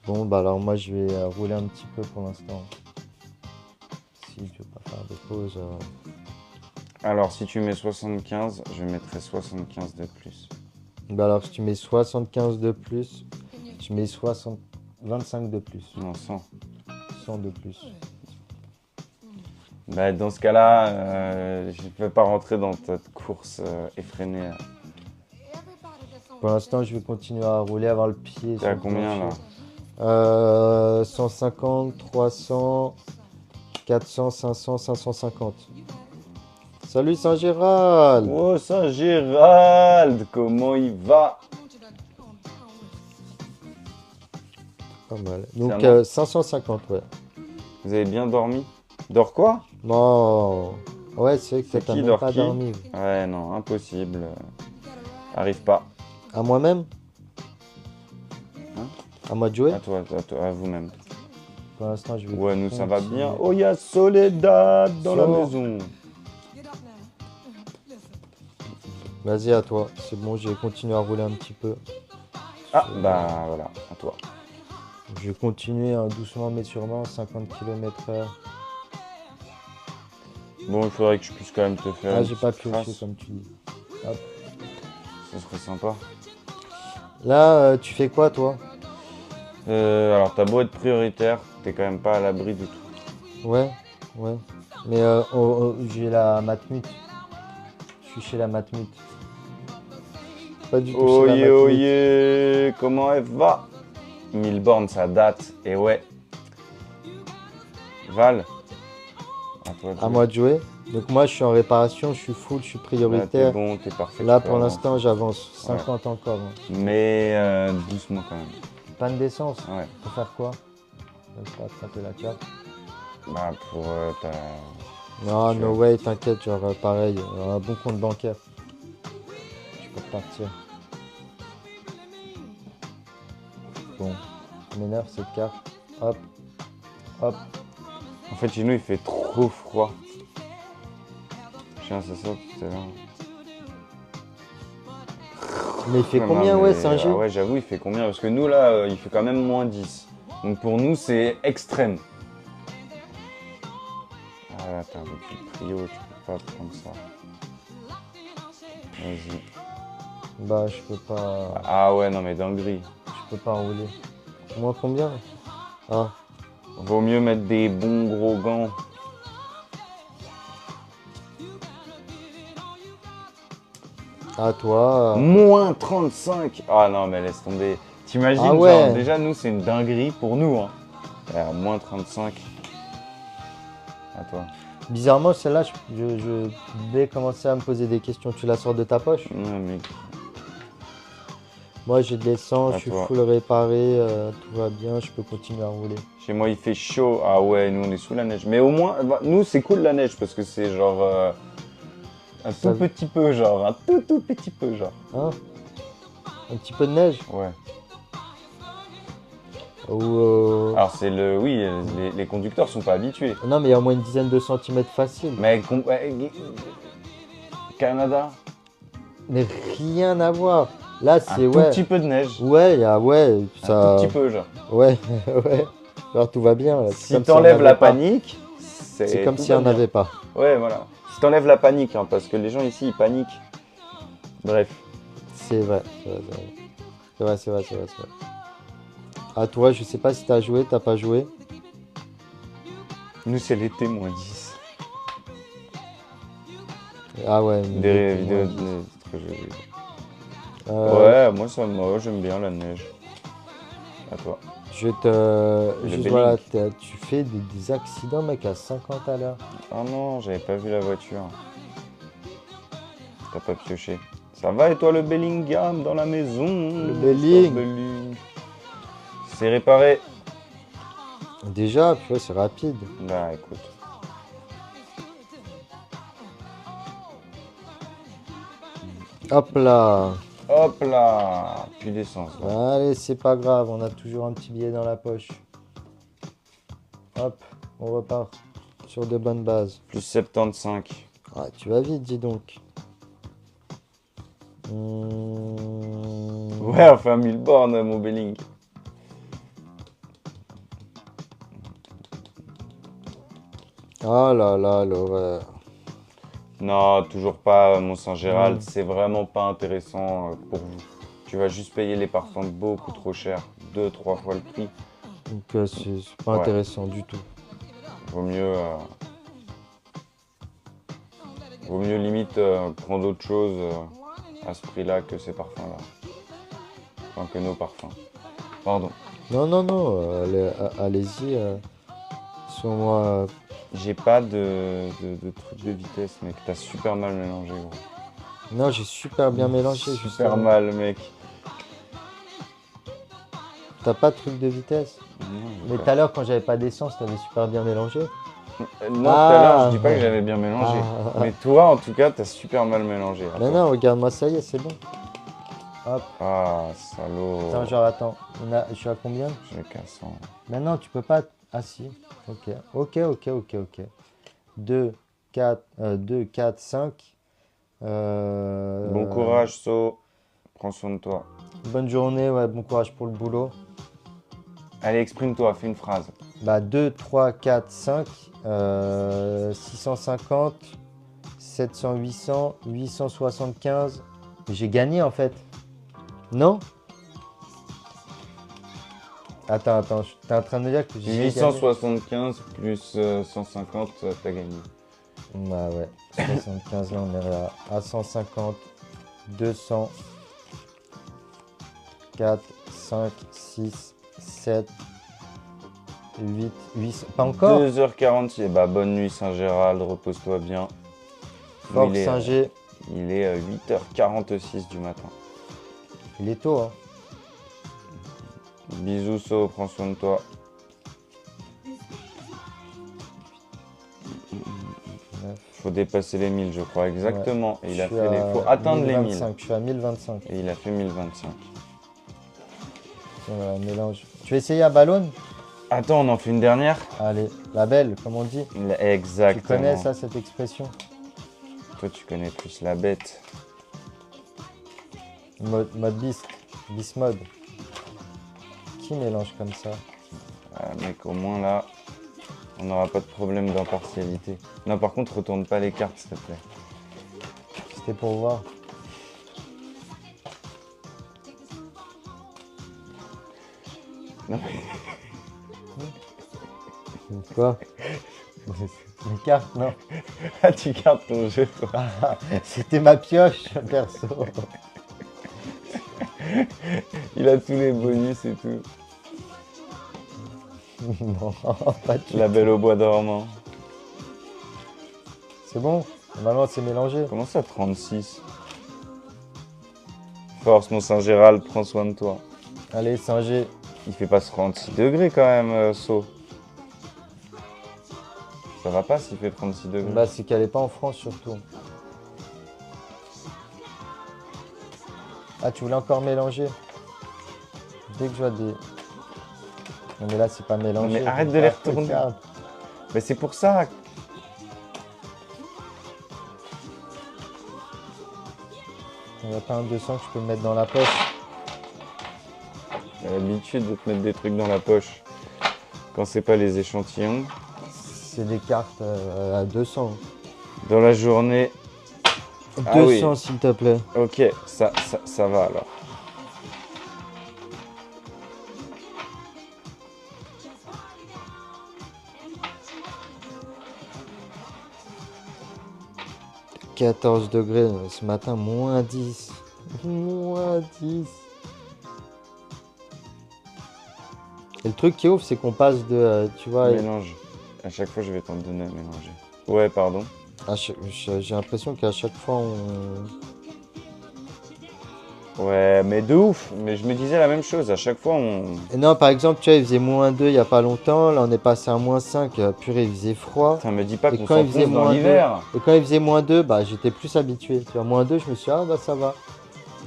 Bon, bah alors moi, je vais rouler un petit peu pour l'instant. Si tu veux pas faire de pause... Alors si tu mets 75, je mettrai 75 de plus. Bah alors, si tu mets 75 de plus, tu mets 25 de plus. Non, 100. 100 de plus. Bah dans ce cas-là, je ne peux pas rentrer dans ta course effrénée. Pour l'instant, je vais continuer à rouler, avoir le pied. T'es à sur le combien là? plancher. 150, 300, 400, 500, 550. Salut Saint-Gérald! Oh Saint-Gérald, comment il va? Pas mal. Donc à moi 550, ouais. Vous avez bien dormi? Dors quoi? Bon. Ouais, c'est vrai que C'est t'as qui même dort pas qui? dormi. Ouais, non, impossible. Arrive pas. À moi-même? Hein? À moi de jouer? À toi, à vous-même. Pour l'instant, je vais. Ouais, nous ça va continuer. bien. Oh, il y a Soledad dans la Sors. maison. Vas-y, à toi. C'est bon, je vais continuer à rouler un petit peu. Ah, bah voilà, à toi. Je vais continuer hein, doucement mais sûrement, 50 km/h. Bon, il faudrait que je puisse quand même te faire Ah, une j'ai pas petite pioché trace. comme tu dis. Hop. Ça serait sympa. Là, tu fais quoi, toi? Alors, t'as beau être prioritaire, t'es quand même pas à l'abri du tout. Ouais, ouais. Mais j'ai la Matmut. Je suis chez la Matmut. Pas du tout chez la Oye, Matmut. oye, comment elle va? 1000 bornes, ça date. Et ouais. Val, à toi de À jouer. moi de jouer. Donc moi, je suis en réparation, je suis full, je suis Là, t'es prioritaire. bon, t'es parfait. Là, tu peux pour avancer. l'instant, j'avance. 50 encore. Hein. Mais doucement quand même. Panne d'essence. Ouais. Pour faire quoi? Je vais pas attraper la carte. Bah, pour ta. Non, Tu no vois. way, t'inquiète, genre pareil, un bon compte bancaire. Je peux repartir. Bon, ça m'énerve cette carte. Hop, hop. En fait, chez nous, il fait trop froid. Chien, c'est ça tout à l'heure. Mais il fait Non, combien, non, ouais, mais, Saint-Gilles? ouais, j'avoue, il fait combien? Parce que nous, là, il fait quand même moins 10. Donc pour nous, c'est extrême. Ah, t'as un petit prio, tu peux pas prendre ça. Vas-y. Bah, je peux pas. Ah ouais, non, mais dinguerie. Je peux pas rouler. Moi, combien? Ah, Vaut mieux mettre des bons gros gants. à toi. Moins 35. Ah non, mais laisse tomber. T'imagines, Ah ouais. genre, déjà, nous, c'est une dinguerie pour nous. Hein. Moins 35. À toi. Bizarrement, celle-là, je vais commencer à me poser des questions. Tu la sors de ta poche? Non, mec. Moi, j'ai de l'essence, À je suis toi. full réparé, tout va bien, je peux continuer à rouler. Chez moi, il fait chaud. Ah ouais, nous, on est sous la neige. Mais au moins, bah, nous, c'est cool la neige parce que c'est genre un Ça- tout petit peu, genre. Un tout petit peu, genre. Hein? Un petit peu de neige? Ouais. Ou, Alors, c'est le. Oui, les conducteurs sont pas habitués. Non, mais il y a au moins une dizaine de centimètres facile. Mais. Canada, Mais rien à voir. Là, un c'est tout ouais. petit peu de neige. Ouais, il y a ouais, Un ça. tout petit peu, genre. Ouais, ouais. Alors tout va bien. Là. C'est Si comme si on t'enlèves la n'avait pas. panique, C'est comme tout si va on bien. n'avait pas. Ouais, voilà. Si t'enlèves la panique, hein, parce que les gens ici, ils paniquent. Bref. C'est vrai. C'est vrai, c'est vrai. C'est vrai, c'est vrai, c'est vrai. À toi, je sais pas si t'as joué, t'as pas joué. Nous, c'est l'été, moins 10. Ah ouais. Des vidéos de très jolies. Euh, Ouais, moi, j'aime bien la neige. À toi. Je te. Le Juste Belling. voilà, tu fais des accidents, mec, à 50 à l'heure. Oh non, j'avais pas vu la voiture. T'as pas pioché. Ça va et toi, le Bellingham dans la maison? Le Belling. C'est réparé. Déjà, tu vois, c'est rapide. Bah écoute. Hop là. Hop là. Plus d'essence. Là. Allez, c'est pas grave, on a toujours un petit billet dans la poche. Hop, on repart sur de bonnes bases. Plus 75. Ah, tu vas vite, dis donc. Ouais, enfin 1000 bornes, mon Belling. Oh là là, l'horreur. Non, toujours pas, Mont-Saint-Gérald. C'est vraiment pas intéressant pour vous. Tu vas juste payer les parfums beaucoup trop cher. 2-3 fois le prix. Donc, c'est pas Ouais. intéressant du tout. Vaut mieux limite prendre autre chose à ce prix-là que ces parfums-là. Enfin, que nos parfums. Pardon. Non, non, non, allez-y. Sur moi. J'ai pas de truc de vitesse, mec. T'as super mal mélangé, gros. Non, j'ai super bien mélangé. Super justement. mal, mec. T'as pas de truc de vitesse. Non, j'ai Mais pas. tout à l'heure, quand j'avais pas d'essence, t'avais super bien mélangé. Non, tout à l'heure, Ah. je dis pas que j'avais bien mélangé. Ah. Mais toi, en tout cas, t'as super mal mélangé. Non, Attends. non, regarde-moi, ça y est, c'est bon. Hop. Ah, salaud. Attends, genre, attends. Je suis à combien? J'ai qu'à 100. Maintenant, tu peux pas. Ah si. Ok. Ok. 2, 4, 5. Bon courage, So. Prends soin de toi. Bonne journée, ouais, bon courage pour le boulot. Allez, exprime-toi, fais une phrase. Bah 2, 3, 4, 5. 650. 700, 800. 875. J'ai gagné en fait. Non? Attends, t'es en train de me dire que j'ai gagné? 875 plus 150, t'as gagné. Bah ouais, 75 là on est à 150, 200, 4, 5, 6, 7, 8, 800. Pas encore? 2h46. Bah, bonne nuit, Saint-Gérald, repose-toi bien. Fort Il est, Saint-Gé, il est 8h46 du matin. il est tôt, hein. Bisous, So, prends soin de toi. Faut dépasser les 1000, je crois, exactement. Et il a fait les. Faut atteindre les 1000. 1025, je suis à 1025. Et il a fait 1025. Voilà, mélange. Tu veux essayer à ballon? Attends, on en fait une dernière? Allez, la belle, comme on dit. Exactement. Tu connais ça, cette expression? Toi, tu connais plus la bête. Mode bis mode. Qui mélange comme ça? Ah, mec, au moins là, on n'aura pas de problème d'impartialité. Non, par contre, retourne pas les cartes, s'il te plaît. C'était pour voir. Non, Quoi? Les cartes, non. Ah, tu gardes ton jeu, toi. C'était ma pioche, perso. Il a tous les bonus et tout. Non, pas tout. La belle au bois dormant. C'est bon? Normalement, c'est mélangé. Comment ça, 36? Force, mon Saint-Gérald, prends soin de toi. Allez, Saint-G. Il fait pas 36 degrés quand même, So. Ça va pas s'il fait 36 degrés. Bah, c'est qu'elle est pas en France surtout. Ah, tu voulais encore mélanger? Dès que je vois des... Non, mais là, c'est pas mélangé. Mais arrête de les Ah, retourner. regarde. Mais c'est pour ça. Il n'y a pas un 200 que je peux me mettre dans la poche. J'ai l'habitude de te mettre des trucs dans la poche. Quand c'est pas les échantillons. C'est des cartes à 200. Dans la journée. 200 Ah oui. s'il te plaît. Ok, ça va alors. « 14 degrés ce matin, moins 10. Moins 10. Et le truc qui est ouf, c'est qu'on passe de, tu vois... Mélange. À chaque fois, je vais t'en donner à mélanger. Ouais, pardon. J'ai l'impression qu'à chaque fois, on... Ouais, mais de ouf. Mais je me disais la même chose. À chaque fois, on... Et non, par exemple, tu vois, il faisait moins 2 il n'y a pas longtemps. Là, on est passé à moins 5. Purée, il faisait froid. Ça me dit pas Et qu'on quand il faisait s'enfonce dans moins l'hiver. Et quand il faisait moins 2, bah, j'étais plus habitué. Tu vois, moins 2, je me suis dit, ah, bah, ça va.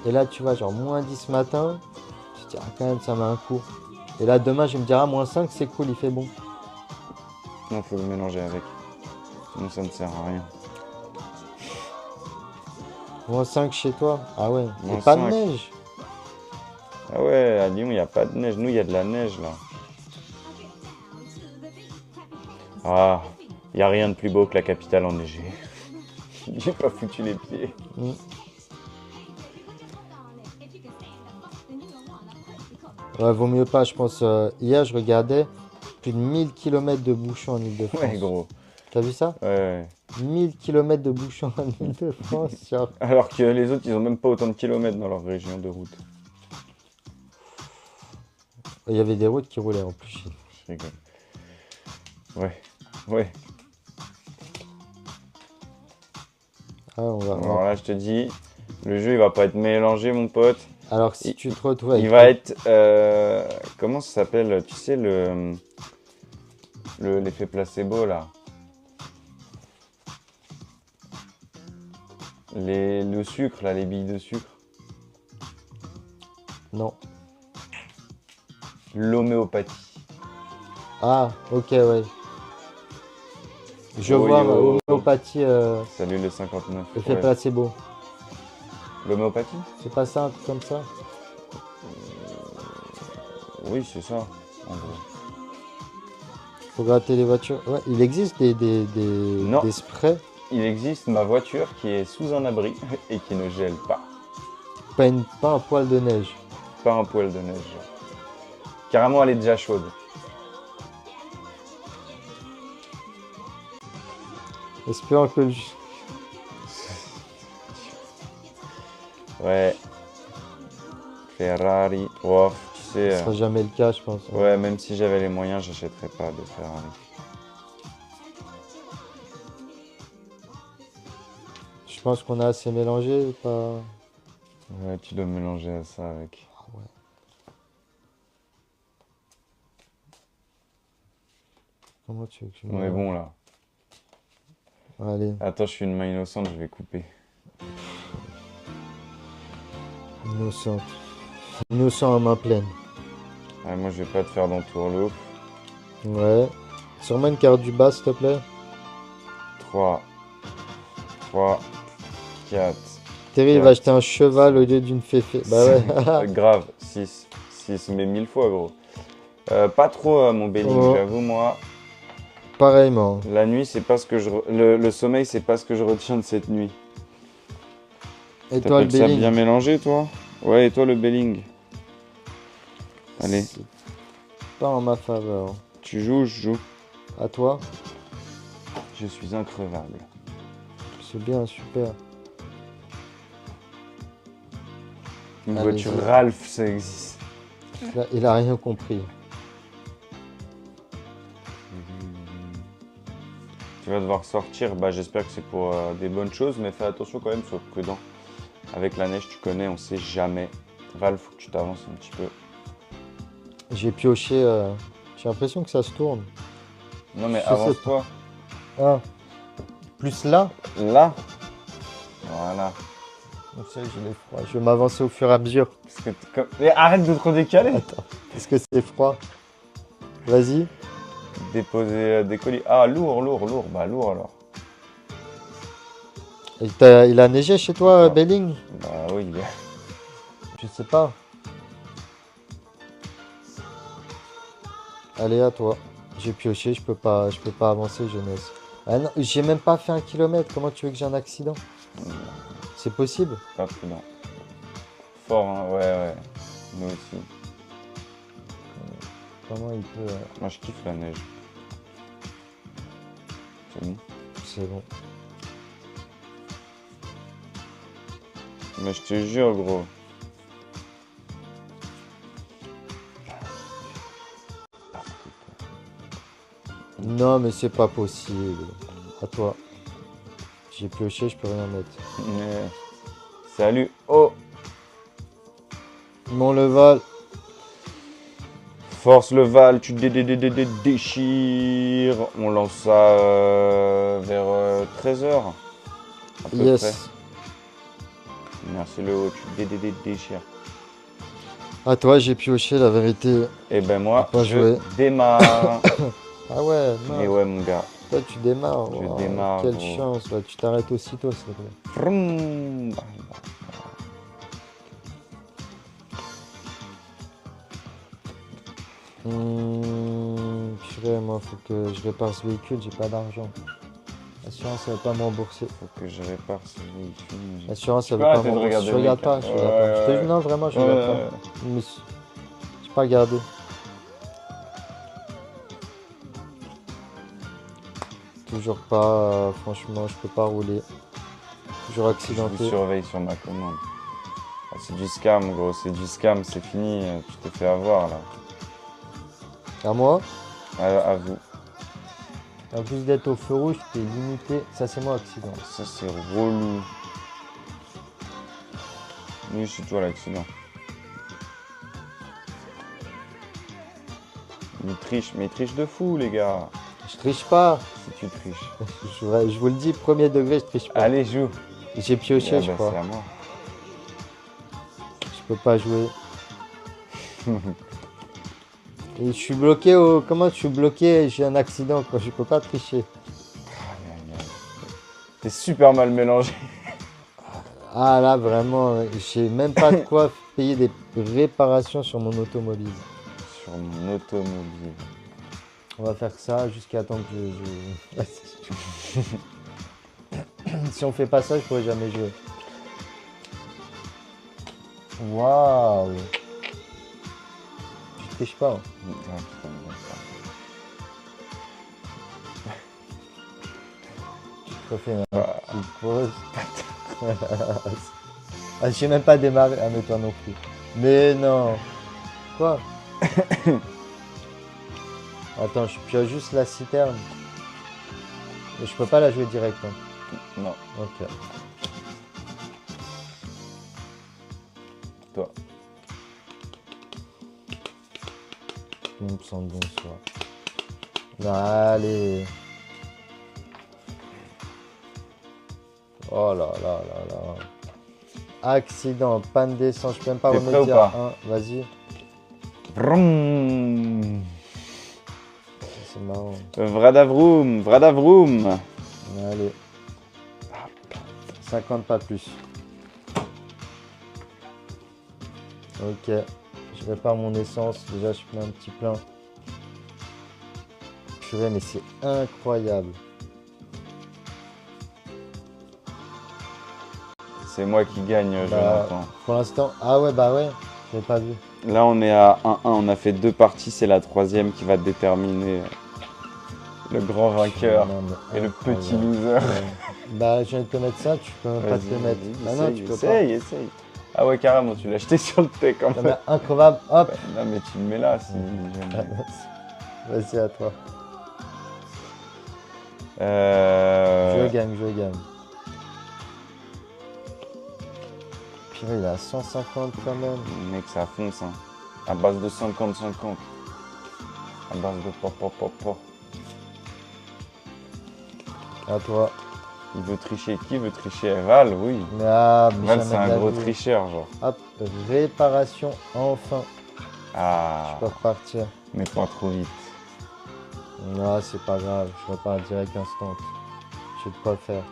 Et là, tu vois, genre, moins 10 ce matin. Je me dis, ah, quand même, ça met un coup. Et là, demain, je me dirai, ah, moins 5, c'est cool, il fait bon. Non, faut le mélanger avec. Sinon, ça ne sert à rien. Moins 5 chez toi? Ah ouais. Moins Et pas de 5. neige. Ah ouais, à Lyon, il n'y a pas de neige. Nous, il y a de la neige, là. Ah, il n'y a rien de plus beau que la capitale enneigée. J'ai pas foutu les pieds. Mm. Ouais, vaut mieux pas, je pense. Hier, je regardais plus de 1000 km de bouchons en Ile-de-France. Ouais, gros. T'as vu ça? Ouais. 1000 km de bouchons en Ile-de-France. Genre. Alors que les autres, ils ont même pas autant de kilomètres dans leur région de route. Il y avait des routes qui roulaient en plus. Je rigole. Ouais. Ouais. Ah, on va... Alors là, je te dis, le jeu, il va pas être mélangé, mon pote. Alors, si tu te retrouves avec... Il va être... comment ça s'appelle? Tu sais, l'effet placebo, là. Le sucre, là, les billes de sucre. Non. L'homéopathie. Ah, ok, ouais. Je Oh, vois, yo. l'homéopathie, Salut le 59. effet Ouais. placebo. L'homéopathie? C'est pas ça, un truc comme ça? Oui, c'est ça, en gros. Faut gratter les voitures. Ouais, il existe Non. des sprays. Il existe ma voiture qui est sous un abri et qui ne gèle pas. Pas un poil de neige. Pas un poil de neige. Carrément, elle est déjà chaude. Espérons que le... Ouais. Ferrari. Oh, tu sais. Ce sera jamais le cas, je pense. Ouais, même si j'avais les moyens, j'achèterais pas de Ferrari. Je pense qu'on a assez mélangé ou pas? Ouais, tu dois mélanger à ça avec. Ah ouais. Comment tu veux que je On est bon là. Allez, Attends, je suis une main innocente, je vais couper. innocent. Innocent à main pleine. Ah, moi, je vais pas te faire d'entourloupe. Ouais. Sûrement une carte du bas, s'il te plaît. 3, 4. Terry, il Ouais. va acheter un cheval au lieu d'une féfé. Bah ouais. Grave, 6, mais 1000 fois, gros. Pas trop mon belling, Oh. j'avoue, moi. Pareillement. La nuit, c'est pas ce que je. Le sommeil, c'est pas ce que je retiens de cette nuit. Et toi, le T'appelles ça Belling? bien mélangé, toi? Ouais, et toi, le belling? Allez, C'est pas en ma faveur. tu joues ou je joue? À toi? Je suis increvable. C'est bien, super. Une Allez, voiture vas-y. Ralph, ça existe. Il a rien compris. Tu vas devoir sortir, bah j'espère que c'est pour des bonnes choses, mais fais attention quand même, sois prudent. Avec la neige, tu connais, on sait jamais. Val, faut que tu t'avances un petit peu. J'ai pioché. J'ai l'impression que ça se tourne. Non, mais Je sais avance-toi. Ah. Plus là. Là. Voilà. Donc ça, j'ai les froid. Je vais m'avancer au fur et à mesure. Parce que mais arrête de trop décaler. Attends. Est-ce que c'est froid? Vas-y. Déposer des colis. Ah, lourd, lourd, lourd. Bah, lourd alors. Il a neigé chez toi, Attends. Belling? Bah oui, il est. Je sais pas. Allez, à toi. J'ai pioché, je peux pas avancer, jeunesse. Ah non, j'ai même pas fait 1 kilomètre. Comment tu veux que j'ai un accident? C'est possible? Pas prudent. Fort, hein, ouais, ouais. Nous aussi. Comment il peut... Moi, je kiffe la neige. C'est bon. C'est bon. Mais je te jure, gros. Non, mais c'est pas possible. À toi. J'ai pioché, je peux rien mettre. Mais... Salut. Oh. Mon leval. Force le Val, tu déchires. On lance ça vers 13h. À peu près. Yes. Merci le haut, tu déchires. À toi, j'ai pioché, la vérité. Et ben moi, Pas je joué. démarre. Ah ouais, Et non. ouais, mon gars. Toi, tu démarres. Je Wow, démarre, quelle gros. chance, là. Tu t'arrêtes aussitôt, s'il te plaît. Vroom. Purée, moi, faut que je répare ce véhicule, j'ai pas d'argent. L'assurance, elle va pas me rembourser. Faut que je répare ce véhicule. L'assurance, Tu elle peux va pas arrêter me de rembourser. regarder Je le regarde mec, pas, hein. je regarde pas. Je te... Non, vraiment, je regarde Ouais. pas. Mais j'ai pas regardé. Toujours pas, franchement, je peux pas rouler. Toujours Je accidenté. vous surveille sur ma commande. Ah, c'est du scam, gros, c'est du scam, c'est fini. Tu t'es fait avoir là. À moi, À vous. en plus d'être au feu rouge, t'es limité. Ça, c'est moi, accident. Ça, c'est relou. Oui, c'est toi l'accident. Mais il triche de fou, les gars. Je triche pas. Si tu triches. Je vous le dis, premier degré, je triche pas. Allez, joue. J'ai pioché, Ah je bah, crois. c'est à moi. Je peux pas jouer. Et je suis bloqué au... Comment je suis bloqué? J'ai un accident, quoi. Je peux pas tricher. Aïe, aïe, aïe. T'es super mal mélangé. Ah là, vraiment, j'ai même pas de quoi payer des réparations sur mon automobile. Sur mon automobile. On va faire ça jusqu'à temps que Si on fait pas ça, je pourrais jamais jouer. Waouh! Je triche pas. Hein. Ah, putain, Je refais une petite pause. Ah, j'ai même pas démarré. Ah, mais toi non plus. Mais non. Quoi? Attends, je pioche juste la citerne. Mais je peux pas la jouer direct. Hein. non, Ok. toi. Il me semble bon soir. Allez. Oh là là là là. Accident, panne d'essence, je peux même pas T'es prêt remettre ou pas? Vas-y. Vroom. C'est marrant. Vradavroom, Vradavroom. Allez. 50 pas plus. Ok. Je répare mon essence. Déjà, je fais un petit plein. Purée, mais c'est incroyable. C'est moi qui gagne, Jonathan. Pour l'instant, ah ouais, bah ouais, j'avais pas vu. Là, on est à 1-1. On a fait 2 parties. C'est la 3e qui va déterminer le grand vainqueur Non, mais et le incroyable. petit loser. Ouais. Bah, je viens de te mettre ça, tu peux pas te le mettre. Bah non, tu peux essaye. Ah ouais, carrément, tu l'as jeté sur le thé quand pas. même. Increvable, hop. Non, mais tu le mets là. Si jamais. Vas-y, à toi. Je gagne. Euh, purée, il est à 150 quand même. Mec, ça fonce, hein. À base de 50-50. À base de pop. À toi. Il veut tricher qui veut tricher? Val, oui. Ah, mais Val, jamais c'est de un la gros vie. tricheur, genre. Hop, réparation, enfin. Ah, Je peux repartir. mais pas trop vite. Non, c'est pas grave, je repars direct instant. J'ai de quoi faire.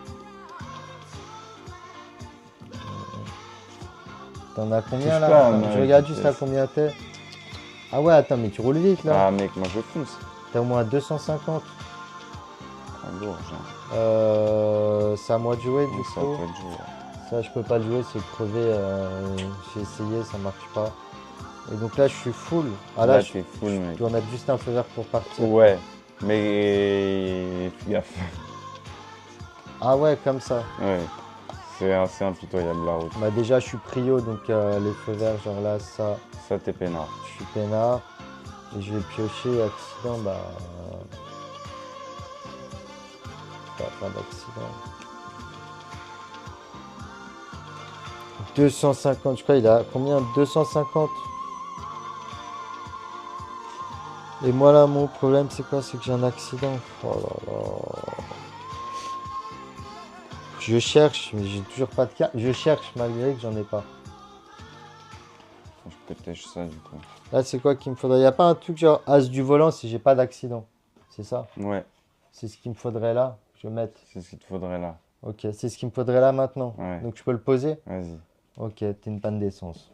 T'en as combien Touche là? pas à Attends, ma je regarde juste à vitesse. combien t'es. Ah ouais, attends, mais tu roules vite là. Ah, mec, moi je fonce. T'es au moins à 250. Ah, lourd, genre. C'est à moi de jouer du Oui, ça coup. peut être joué. Ça, je peux pas le jouer, c'est crevé. J'ai essayé, ça marche pas. Et donc là, je suis full. Ah là, Là, je t'es full, mec. dois mettre juste un feu vert pour partir. Ouais, mais fais gaffe. Ah ouais, comme ça. Ouais, c'est impitoyable la route. Bah déjà, je suis prio, donc les feux verts, genre là, ça, Ça, t'es peinard. je suis peinard. Et je vais piocher accident, bah... Pas d'accident. 250, je crois, il a combien? 250. Et moi là, mon problème, c'est quoi? C'est que j'ai un accident. Oh là là. Je cherche, mais j'ai toujours pas de carte. Je cherche malgré que j'en ai pas. Je peux tèche ça du coup. Là, c'est quoi qu'il me faudrait? Il n'y a pas un truc genre as du volant si j'ai pas d'accident. C'est ça? Ouais, C'est ce qu'il me faudrait là. Je vais mettre. c'est ce qu'il te faudrait là. Ok, c'est ce qu'il me faudrait là maintenant. Ouais. Donc je peux le poser? Vas-y. Ok, t'es une panne d'essence.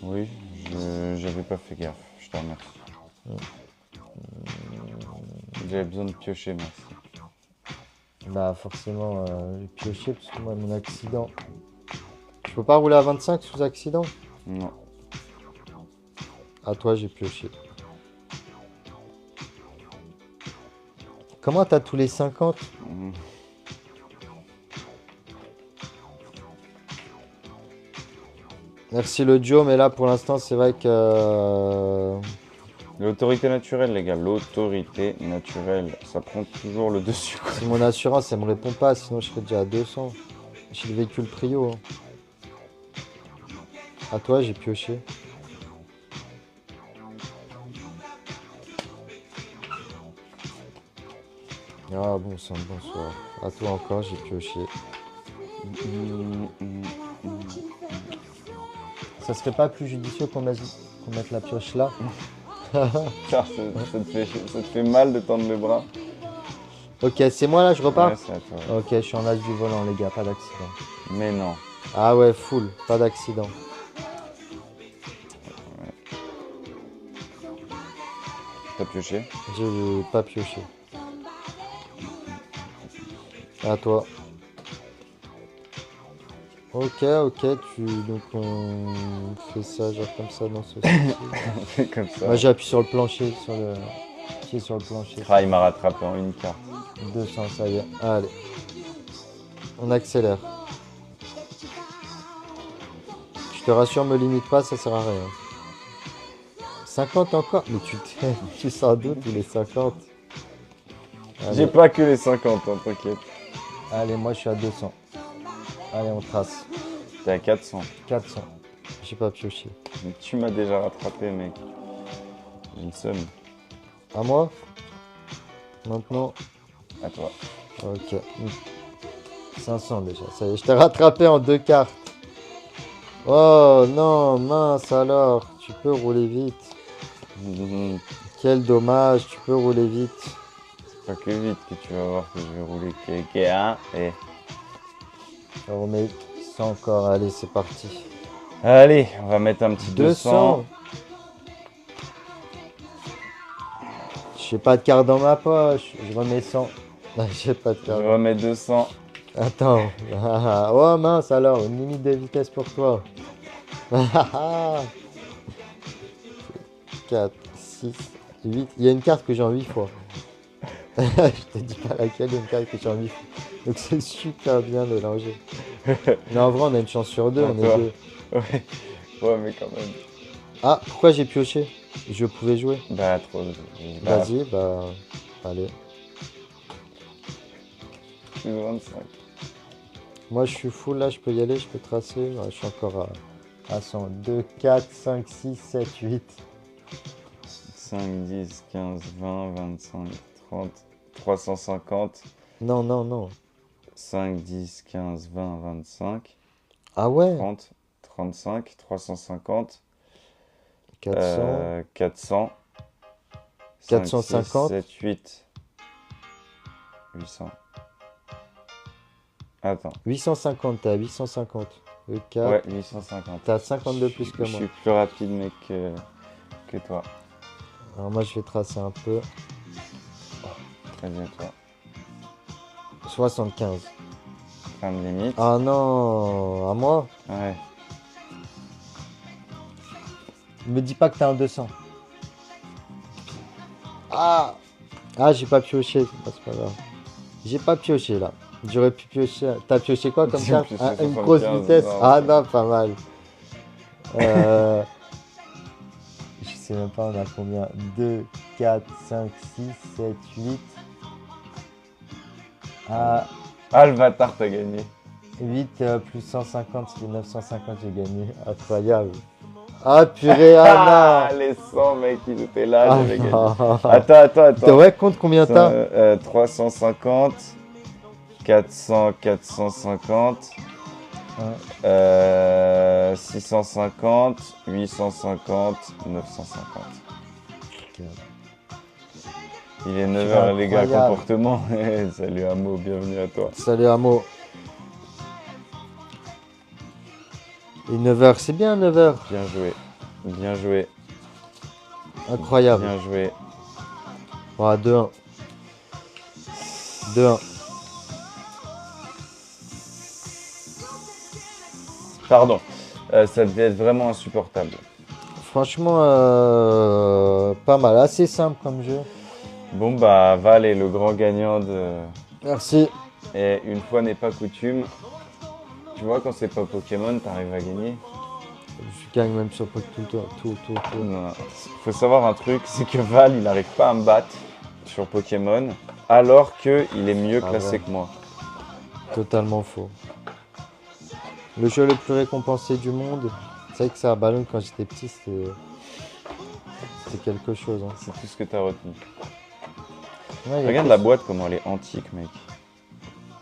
Oui, j'avais pas fait gaffe. Je te remercie. J'avais besoin de piocher, merci. Bah forcément, j'ai pioché parce que moi, mon accident. Je peux pas rouler à 25 sous accident? Non. À toi, j'ai pioché. Comment t'as tous les 50? Mhm. Merci le Joe, mais là pour l'instant c'est vrai que L'autorité naturelle, les gars. L'autorité naturelle. Ça prend toujours le dessus, quoi. si mon assurance elle me répond pas, sinon je serais déjà à 200. J'ai le véhicule prio. Hein. À toi, j'ai pioché. Ah bon sang, bonsoir. À toi encore, j'ai pioché. Ça serait pas plus judicieux qu'on mette la pioche là? Ça te fait mal de tendre le bras. Ok, c'est moi là, je repars? Ouais, c'est à toi. Ok, je suis en as du volant les gars, pas d'accident. Mais non. Ah ouais, full, pas d'accident. T'as pioché? J'ai pas pioché. À toi. Ok, donc on fait ça genre comme ça dans ce style. Comme ça. Moi j'appuie sur le plancher, pied sur le plancher. Ah, il m'a rattrapé en une carte. 200, ça y est. Allez. On accélère. Je te rassure, me limite pas, ça sert à rien. 50 encore? Mais tu sors d'où tous les 50? Allez. J'ai pas que les 50, hein, t'inquiète. Allez, moi je suis à 200. Allez, on trace. T'es à 400. 400. J'ai pas pioché. Mais tu m'as déjà rattrapé, mec. J'ai une somme. À moi? Maintenant? À toi. Ok. 500 déjà. Ça y est, je t'ai rattrapé en 2 cartes. Oh non, mince alors. Tu peux rouler vite. Quel dommage, tu peux rouler vite. C'est pas que vite que tu vas voir que je vais rouler quelqu'un. Et... Je remets 100 encore. Allez, c'est parti. Allez, on va mettre un petit 200. J'ai pas de carte dans ma poche. Je remets 100. Non, j'ai pas de Je carte. remets 200. Attends. Oh mince alors, une limite de vitesse pour toi. 4, 6, 8. Il y a une carte que j'ai en 8 fois. Je te dis pas laquelle, il y a une carte que j'ai en 8 fois. Donc c'est super bien mélangé. Mais en vrai, on a une chance sur deux, on est deux. Ouais. Ouais, mais quand même. Ah, pourquoi j'ai pioché? Je pouvais jouer. Bah, trop. Vas-y, bah. Allez. Plus 25. Moi, je suis full, là, je peux y aller, je peux tracer. Ouais, je suis encore à 100. 2, 4, 5, 6, 7, 8. 5, 10, 15, 20, 25, 30, 350. Non, non, non. 5, 10, 15, 20, 25, Ah ouais? 30, 35, 350, 400, 400, 5, 6, 450. 7, 8, 800. Attends. 850, t'as 850. Le 4, Ouais, 850. t'as 52 plus que Je moi. suis plus rapide, mec, que toi. Alors moi, je vais tracer un peu. Très bien, toi. 75. Fin de limite. Ah non, à moi? Ouais. Me dis pas que t'as un 200. Ah! Ah, j'ai pas pioché. Ah, c'est pas grave. J'ai pas pioché là. J'aurais pu piocher. T'as pioché quoi comme J'ai carte? pioché Une 75, grosse vitesse. non. Ah non, pas mal. Je sais même pas, on a combien? 2, 4, 5, 6, 7, 8. Ah, Ah, le bâtard, t'as gagné. 8 plus 150, c'est 950, j'ai gagné. Incroyable. Ah purée, ah Ah, les 100, mec, ils étaient là, non! j'avais gagné. Ah, Attends. ouais, compte combien t'as? 350, 400, 450, Ouais. 650, 850, 950. Il est 9h, les gars, incroyable. comportement. Salut Amo, bienvenue à toi. Salut Amo. Et 9h, c'est bien 9h. Bien joué, bien joué, Incroyable. bien joué. Voilà, 2-1. 2-1. Pardon, ça devait être vraiment insupportable. Franchement, pas mal. Assez simple comme jeu. Bon bah, Val est le grand gagnant de... Merci. Et une fois n'est pas coutume, tu vois, quand c'est pas Pokémon, t'arrives à gagner. Je gagne même sur tout le temps. Tout. Non. Faut savoir un truc, c'est que Val, il n'arrive pas à me battre sur Pokémon, alors qu'il est mieux classé vrai. que moi. Totalement faux. Le jeu le plus récompensé du monde. C'est vrai que ça, Ballon, quand j'étais petit, c'était quelque chose. Hein. C'est tout ce que t'as retenu. Ouais, Regarde la boîte, comment elle est antique, mec.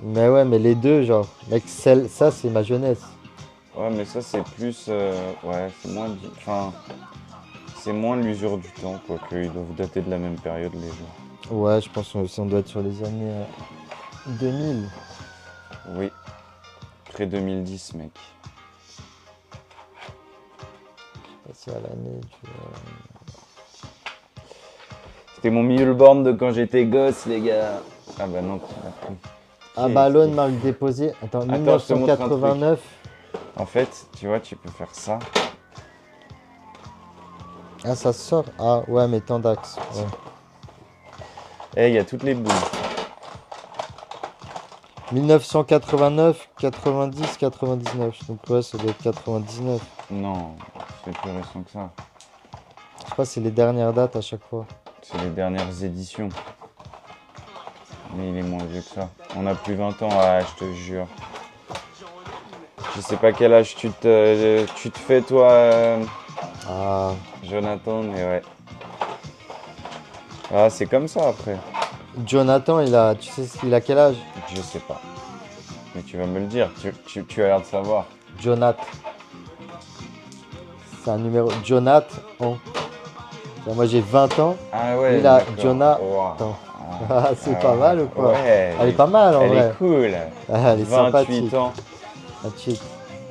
Mais ouais, mais les deux, genre, mec, ça, c'est ma jeunesse. Ouais, mais ça, c'est plus... ouais, c'est moins... Enfin... C'est moins l'usure du temps, quoi, qu'ils doivent dater de la même période, les jeux. Ouais, je pense qu'on doit être sur les années 2000. Oui. Près 2010, mec. C'est à l'année du... C'était mon Mule-Born de quand j'étais gosse, les gars. Ah bah non, tu l'as pris. Ah, Ballon, marque déposée. Attends, Attends, je te montre un truc. 1989. En fait, tu vois, tu peux faire ça. Ah, ça sort. Ah, ouais, mais tant d'axes. Ouais. Eh, il y a toutes les boules. 1989, 90, 99. Donc, ouais, ça doit être 99. Non, c'est plus récent que ça. Je crois que c'est les dernières dates à chaque fois. C'est les dernières éditions. Mais il est moins vieux que ça. On a plus 20 ans, ah, je te jure. Je sais pas quel âge tu te fais, toi, Ah, Jonathan, mais ouais. Ah, c'est comme ça après. Jonathan, tu sais il a quel âge? Je sais pas. Mais tu vas me le dire, tu as l'air de savoir. Jonathan. C'est un numéro. Jonathan. Moi, j'ai 20 ans. Ah ouais, Il a d'accord. Jonathan. Ah, c'est pas mal ou quoi? Ouais, Elle est pas mal en elle vrai. est cool. Ah, elle est 28 sympathique. ans, Sympathique.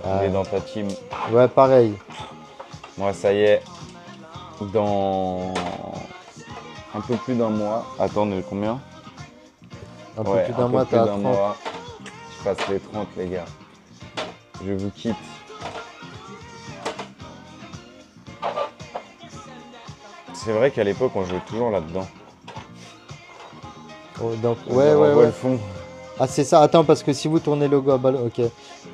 elle est dans ta team. Ouais, pareil. Moi, ça y est, dans un peu plus d'un mois. Attends, de combien? Un peu Ouais, plus un d'un peu mois, plus t'es à d'un 30. mois. Je passe les 30, les gars. Je vous quitte. C'est vrai qu'à l'époque, on jouait toujours là-dedans. Oh, donc, On ouais. revoit le fond. Ah, c'est ça. Attends, parce que si vous tournez le logo à Ballon, ok.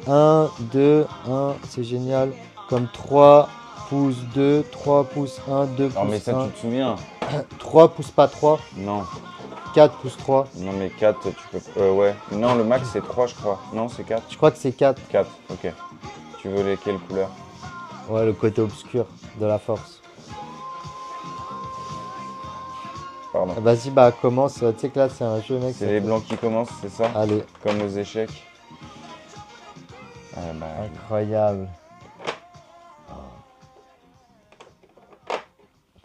1, 2, 1, c'est génial. Comme 3 pouces 2, 3 pouces 1, 2 pouces Non, mais ça, 1. tu te souviens? 3 pouces pas 3. Non. 4 plus 3. Non, mais 4, tu peux... ouais. Non, le max, c'est 3, je crois. Non, c'est 4. Je crois que c'est 4. 4, ok. Tu veux lesquelles couleurs? Ouais, le côté obscur de la force. Pardon. Vas-y, bah commence. Tu sais que là, c'est un jeu, mec. C'est les blancs qui commencent, c'est ça? Allez. Comme aux échecs. Bah, Incroyable.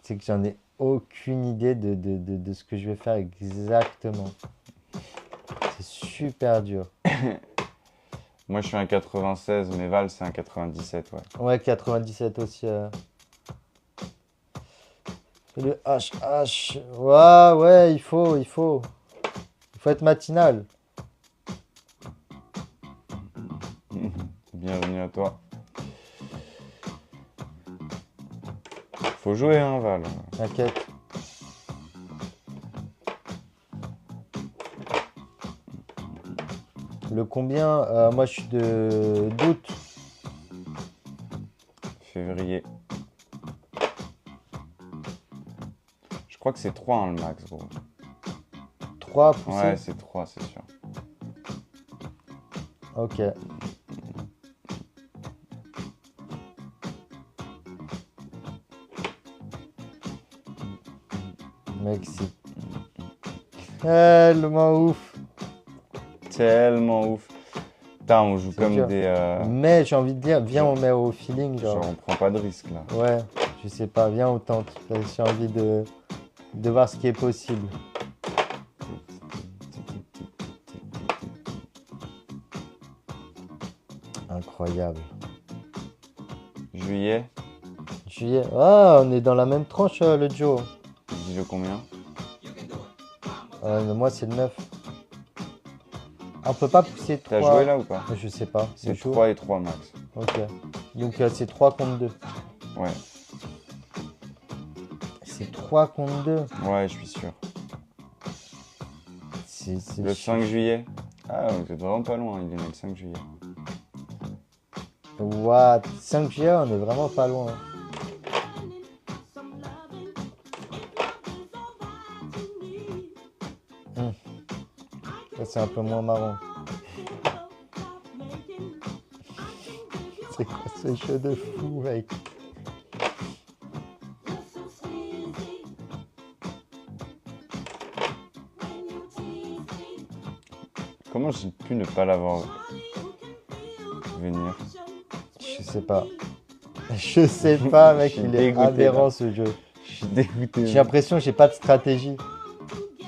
C'est que j'en ai aucune idée de ce que je vais faire exactement. C'est super dur. moi, je suis un 96, mais Val, c'est un 97, ouais. Ouais, 97 aussi. Le HH. Ouais, ouais, il faut être matinal. Bienvenue à toi. Faut jouer, hein, Val. T'inquiète. Le combien? Moi, je suis d'août. Février. Je crois que c'est 3, hein, le max, gros. 3 poussés? Ouais, c'est 3, c'est sûr. Ok. Mec, c'est tellement ouf. Tellement ouf. Putain, on joue comme dur. des... Mais j'ai envie de dire, viens, on met au feeling. Genre, on prend pas de risque, là. Ouais, je sais pas, viens, on tente. J'ai envie de voir ce qui est possible. Incroyable. Juillet, Juillet. Ah, on est dans la même tranche, le Joe. dis-le combien? Moi, c'est le 9. On peut pas pousser 3. T'as joué là ou pas? Je sais pas. C'est chaud. 3 et 3 max. Ok. Donc, c'est 3 contre 2. Ouais. C'est 3 contre 2. Ouais, je suis sûr. C'est Le 5 juillet. Ah, vous êtes vraiment pas loin, il est né le 5 juillet. What? 5 juillet, on est vraiment pas loin. Ça, c'est un peu moins marrant. C'est quoi ce jeu de fou, mec? Comment j'ai pu ne pas l'avoir venir? Je sais pas. Je sais pas, mec, Je suis il est dégoûté, aberrant là. ce jeu. Je suis dégoûté. J'ai l'impression que j'ai pas de stratégie.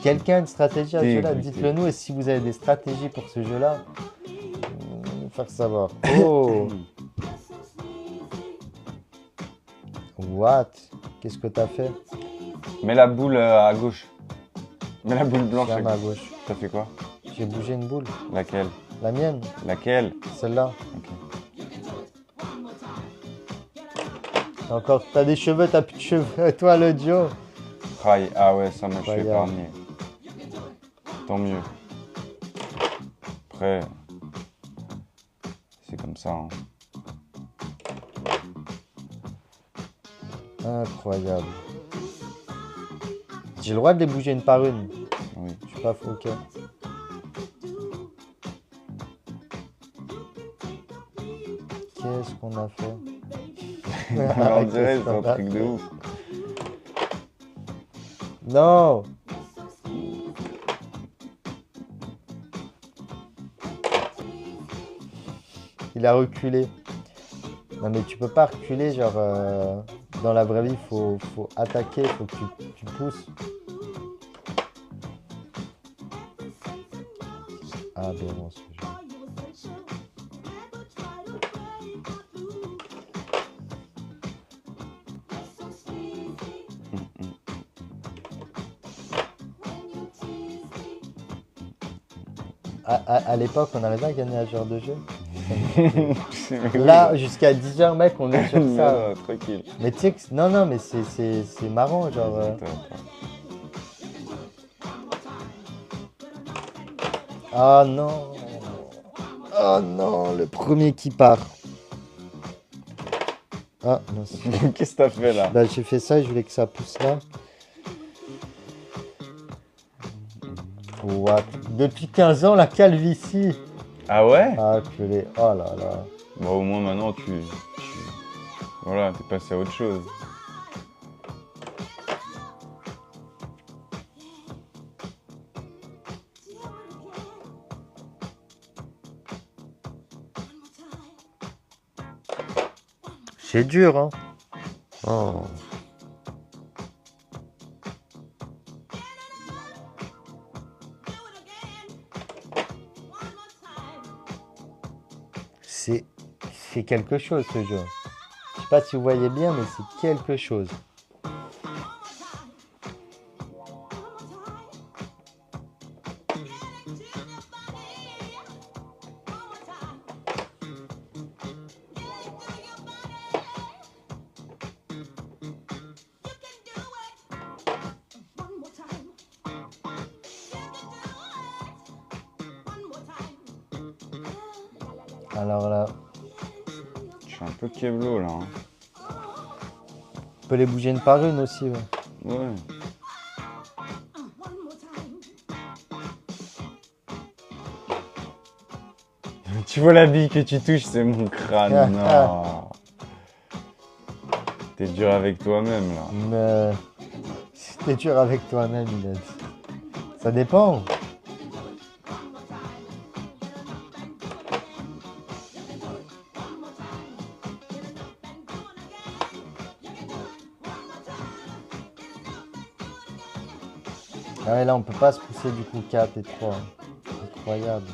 Quelqu'un a une stratégie à ce jeu-là? Dégoûté. Dites-le nous, et si vous avez des stratégies pour ce jeu-là, faire savoir. Oh! What? Qu'est-ce que t'as fait? Mets la boule à gauche. Mets la boule blanche Ferme à à gauche. gauche. T'as fait quoi? J'ai bougé une boule. Laquelle? La mienne, Laquelle? celle-là. Ok. Encore, t'as des cheveux, t'as plus de cheveux. Toi, le Joe. Ah ouais, ça m'a je suis Incroyable. épargné. Tant mieux. Après, c'est comme ça. Hein. Incroyable. J'ai le droit de les bouger une par une. Oui. Je suis pas fou, ok. Qu'est-ce qu'on a fait? On dirait Qu'est-ce c'est un qu'on a truc de fait? ouf. Non! Il a reculé. Non mais tu peux pas reculer, genre dans la vraie vie, faut attaquer, faut que tu pousses. Aberrant ce jeu. À l'époque, on arrivait à gagner à ce genre de jeu. Là, jusqu'à 10h, mec, on est sur ça. Non, tranquille. Mais tu sais que... Non, mais c'est marrant, genre... Attends. Ah non! Oh non, le premier qui part. Ah, non, Qu'est-ce que t'as fait là? bah, j'ai fait ça et je voulais que ça pousse là. What? Depuis 15 ans, la calvitie. Ah ouais? Ah, purée. Oh là là. Bon, au moins maintenant, voilà, t'es passé à autre chose. C'est dur, hein. Oh. C'est quelque chose, ce jeu. Je sais pas si vous voyez bien, mais c'est quelque chose. Alors là, Je suis un peu keblo là. Hein. on peut les bouger une par une aussi. Ouais. Ouais. Tu vois la bille que tu touches, c'est mon crâne. Non. T'es dur avec toi-même là. Mais si t'es dur avec toi-même, il a dit. Ça dépend. Ah ouais, là, on peut pas se pousser du coup 4 et 3. Incroyable.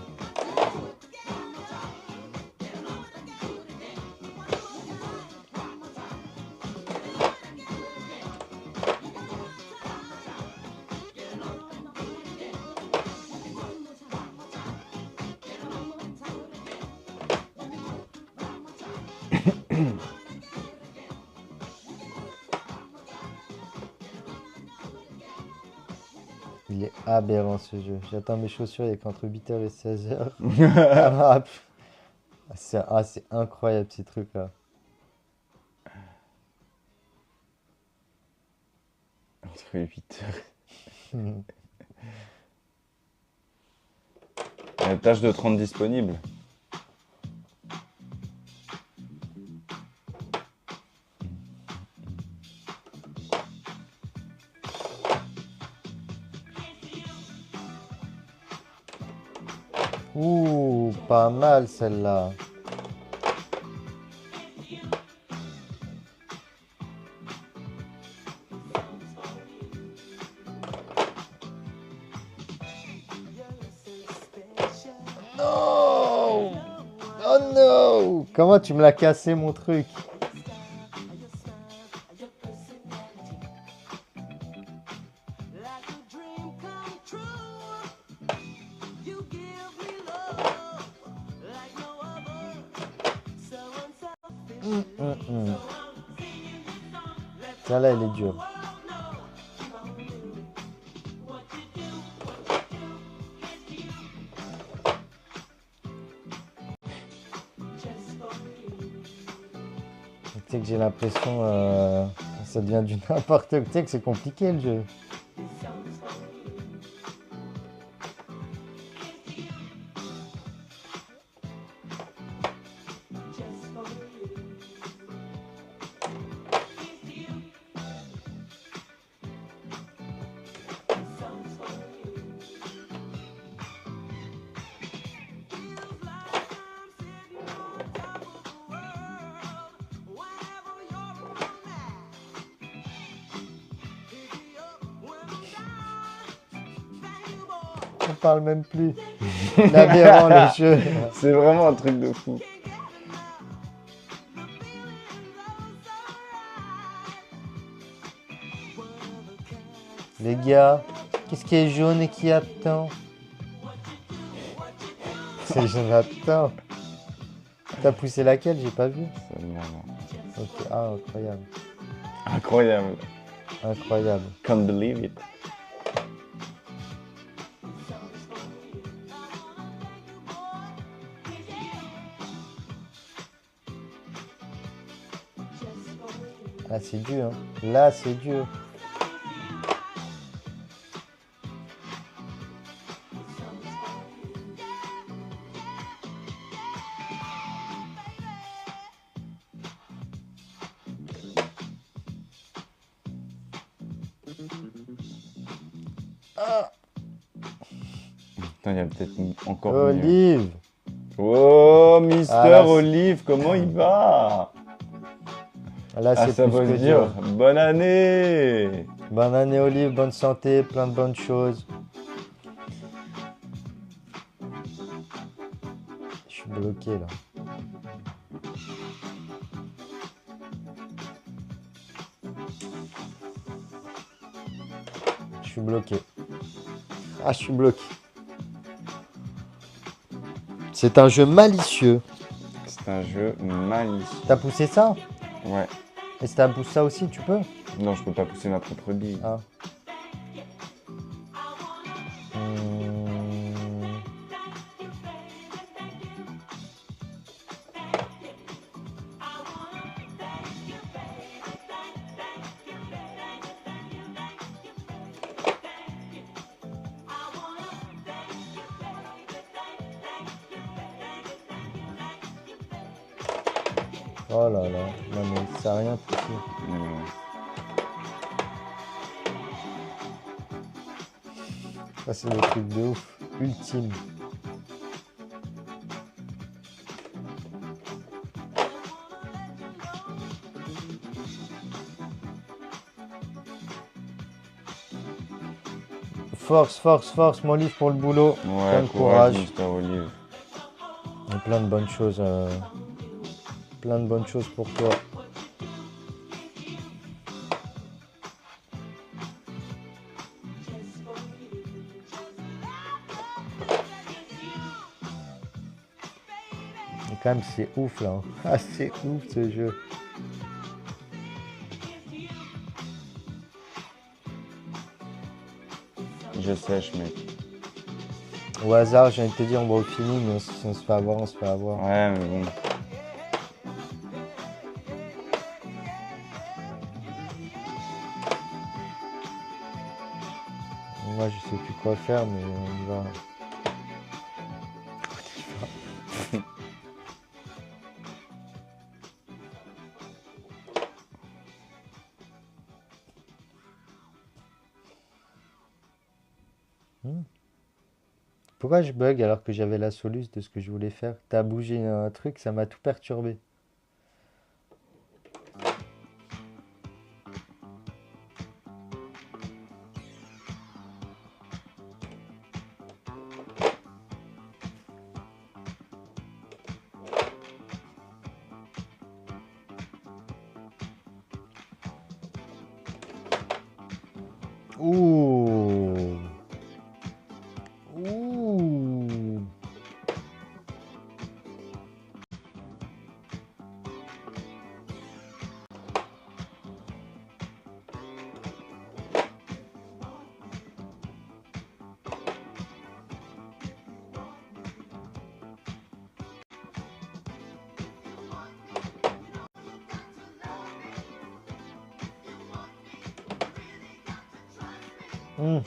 Il est aberrant ce jeu. J'attends mes chaussures, il est qu'entre 8h et 16h. C'est incroyable ces trucs-là. Entre 8 heures. Il y a une tâche de 30 disponible. Ouh, pas mal celle-là. Non! Oh non! Comment tu me l'as cassé mon truc? Celle-là, elle est dure. Tu sais que j'ai l'impression ça devient du n'importe quoi. Tu sais que c'est compliqué le jeu. On parle même plus. Aberrant le jeu. C'est vraiment un truc de fou. Les gars, qu'est-ce qui est jaune et qui attend? C'est Jonathan. T'as poussé laquelle? J'ai pas vu. Celle-là, là. Ok, ah, incroyable. Incroyable. Incroyable. Can't believe it. Ah, c'est dur. Hein. Là, c'est dur. Ah. Putain, il y a peut-être encore mieux. Olive. Oh, Mister Ah, là, Olive, comment il va? Là, Ah, c'est ça plus veut que dire dur. bonne année! Bonne année, Olive. Bonne santé. Plein de bonnes choses. Je suis bloqué, là. Je suis bloqué. Ah, je suis bloqué. C'est un jeu malicieux. C'est un jeu malicieux. T'as poussé ça? Ouais. Et si t'as poussé ça aussi, tu peux? Non, je peux pas pousser ma propre bille. Ah. Hmm. Oh là là, non mais ça a rien poussé. Ça c'est le truc de ouf, ultime. Force, force, force, mon livre pour le boulot. Ouais, Plein de courage, courage. Mister Olive. Et plein de bonnes choses. Plein de bonnes choses pour toi. Et quand même, c'est ouf là. Ah, c'est ouf ce jeu. Je sèche, mec. Au hasard, j'ai envie de te dire, on va au fini, mais si on se fait avoir, on se fait avoir. Ouais, mais bon. Moi, je sais plus quoi faire, mais on y va. Pourquoi je bug alors que j'avais la soluce de ce que je voulais faire? T'as bougé un truc, ça m'a tout perturbé. Ouh. Ouh. Hmm.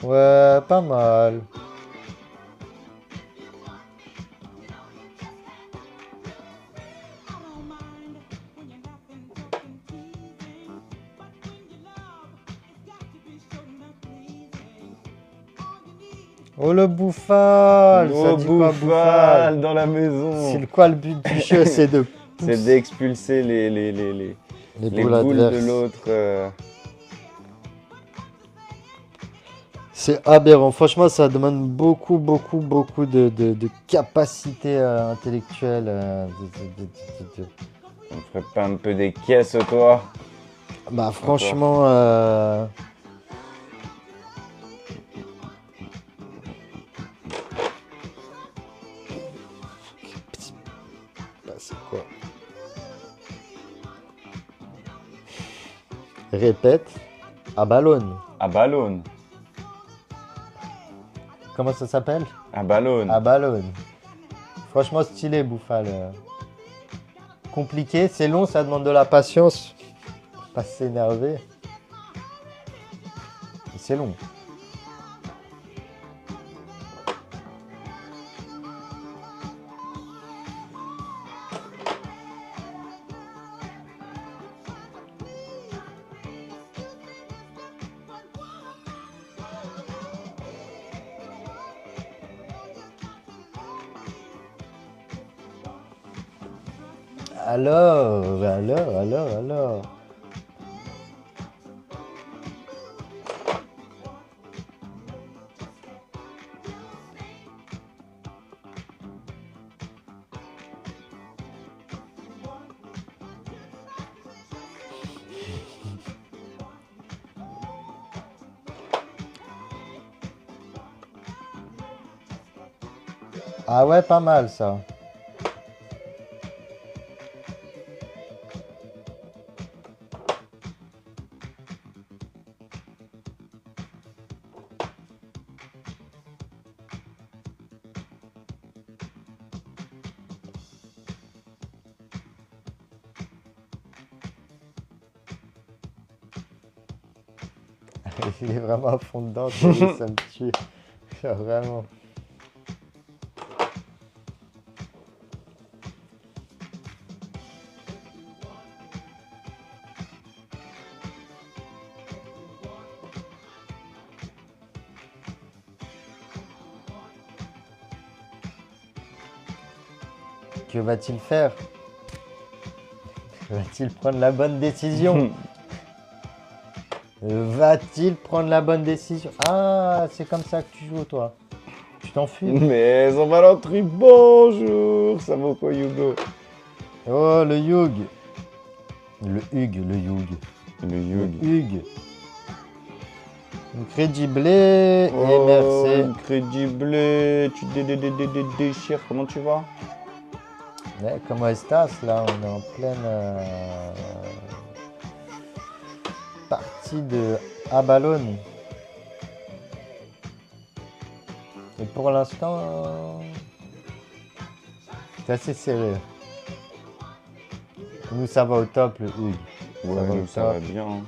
Ouais, pas mal. Oh le bouffal, ça Oh, dit quoi Bouffal bouffal? dans la C'est maison. quoi le but du jeu? C'est de C'est pousser d'expulser les les boules boules de adverses. l'autre. C'est aberrant. Franchement, ça demande beaucoup, beaucoup, beaucoup de capacité intellectuelle. On ferait pas un peu des caisses, toi? Bah, franchement, bah, c'est quoi? Répète. À ballonne. À ballonne. Comment ça s'appelle? À ballonne. À ballonne. Franchement, stylé, bouffal. Compliqué, c'est long, ça demande de la patience. Pas s'énerver. C'est long. Alors. Ah ouais, pas mal ça. Il est vraiment à fond dedans, Thierry, ça me tue. Vraiment. Que va-t-il faire? Va-t-il prendre la bonne décision? Va-t-il prendre la bonne décision? Ah, c'est comme ça que tu joues, toi. Tu t'enfuis. Mais on va l'entrée, bonjour, Samoko Yugo. Oh, le Yug. Le Hug, le Yug. Le Yug. Hug. Incredible et merci. Incredible, tu déchires, comment tu vas? Ouais, comment estás? Là, on est en pleine partie de Abalone. Et pour l'instant, c'est assez serré. Nous, ça va au top, le Hug. Ouais, nous, ça va bien. Hein.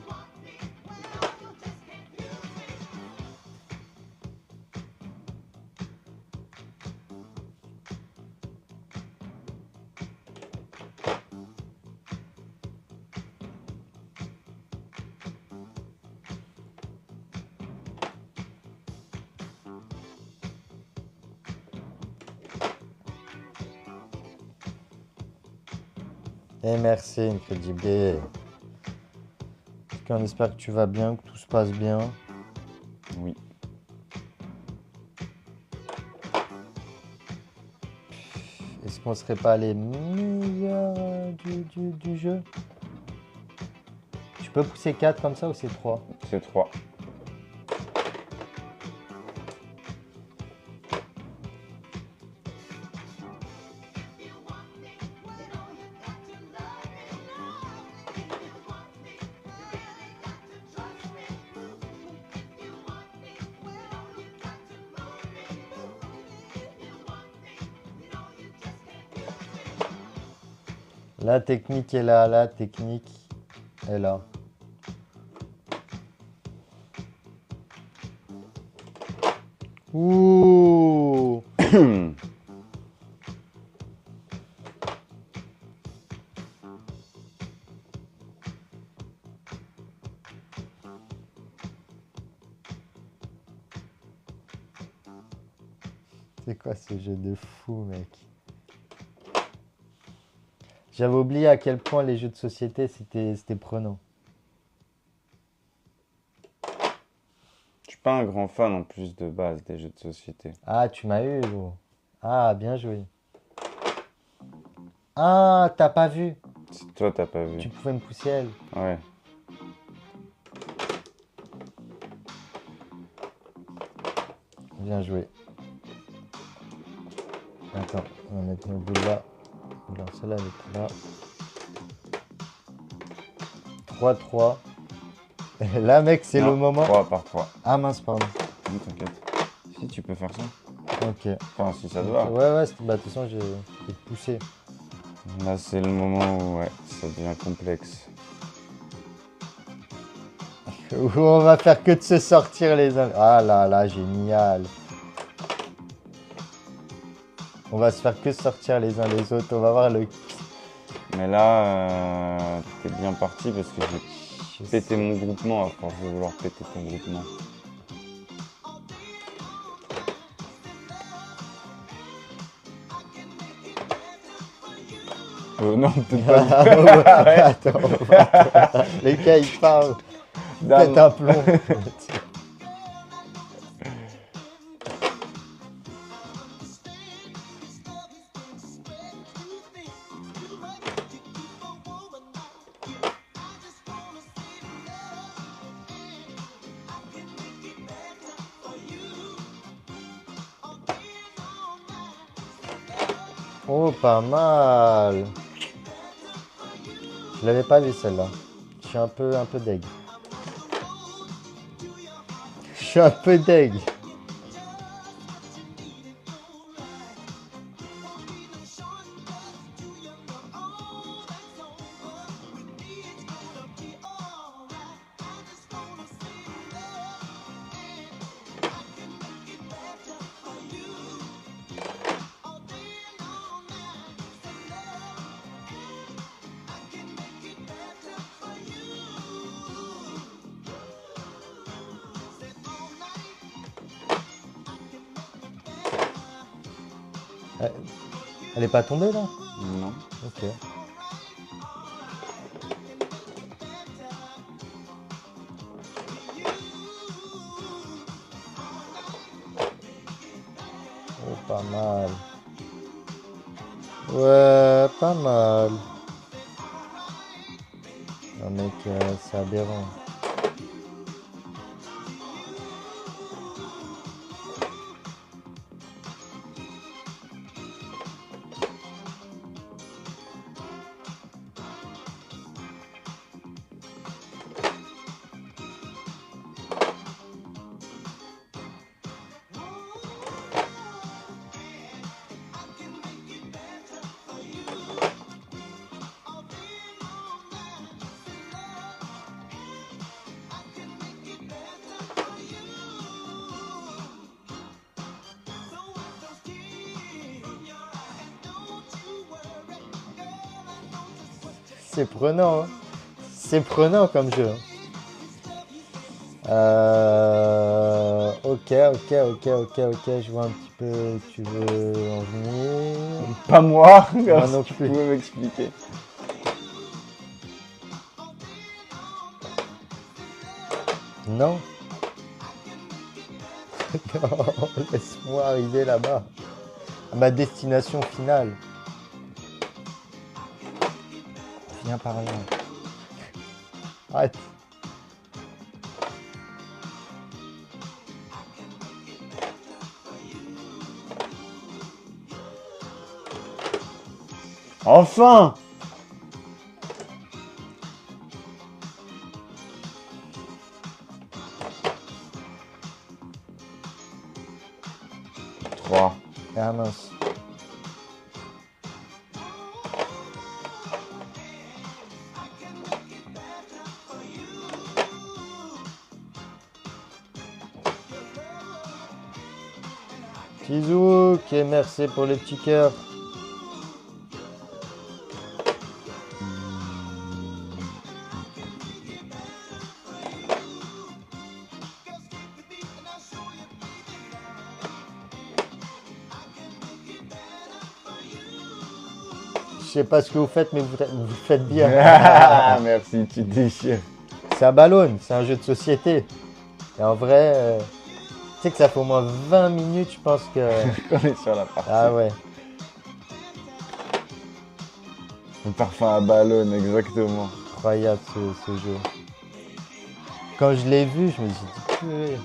Et merci, Incredible. On espère que tu vas bien, que tout se passe bien. Oui. Est-ce qu'on serait pas les meilleurs du jeu? Tu peux pousser 4 comme ça ou c'est 3? C'est 3. La technique est là, la technique est là. Ouh. C'est quoi ce jeu de fou, mec? J'avais oublié à quel point les jeux de société, c'était prenant. Je suis pas un grand fan en plus de base des jeux de société. Ah, tu m'as eu, gros. Ah, bien joué. Ah, t'as pas vu? Toi, t'as pas vu. Tu pouvais me pousser elle. Ouais. Bien joué. Attends, on va mettre nos boules là. Alors celle-là, elle est là. 3-3. Là, mec, c'est le moment. 3 par 3. Ah mince, pardon. Non, t'inquiète. Si, tu peux faire ça. Ok. Enfin, si ça te va. Ouais, bah, de toute façon, j'ai poussé. Là, c'est le moment où ouais, ça devient complexe. Où on va faire que de se sortir les uns. Ah là là, génial. On va se faire que sortir les uns les autres. On va voir le. Mais là, t'es bien parti parce que j'ai pété sais. mon groupement à force de vouloir péter ton groupement. Non, peut-être Ah, pas. ouais. Ouais. Attends. Les gars, ils parlent. Dame. Pète un plomb. Oh, pas mal. Je l'avais pas vu celle-là. Je suis un peu deg. Je suis un peu deg. Elle est pas tombée là? Non. Ok. Oh, pas mal. Ouais, pas mal. Non mec, c'est aberrant. C'est prenant, hein. C'est prenant comme jeu. Ok, je vois un petit peu où tu veux en venir. Pas moi. Moi non Tu plus. pouvais m'expliquer. Non. Non, laisse-moi arriver là-bas. À ma destination finale. Viens par là. Arrête. Enfin. Trois. Ah mince. Bisous, ok, merci pour les petits cœurs. Je sais pas ce que vous faites, mais vous faites bien. Ah, merci, tu déchires. C'est un ballon, c'est un jeu de société. Et en vrai, tu sais que ça fait au moins 20 minutes, je pense que... On est sur la partie. Ah ouais. Le parfum à ballon, exactement. Incroyable ce jeu. Quand je l'ai vu, je me suis dit, purée.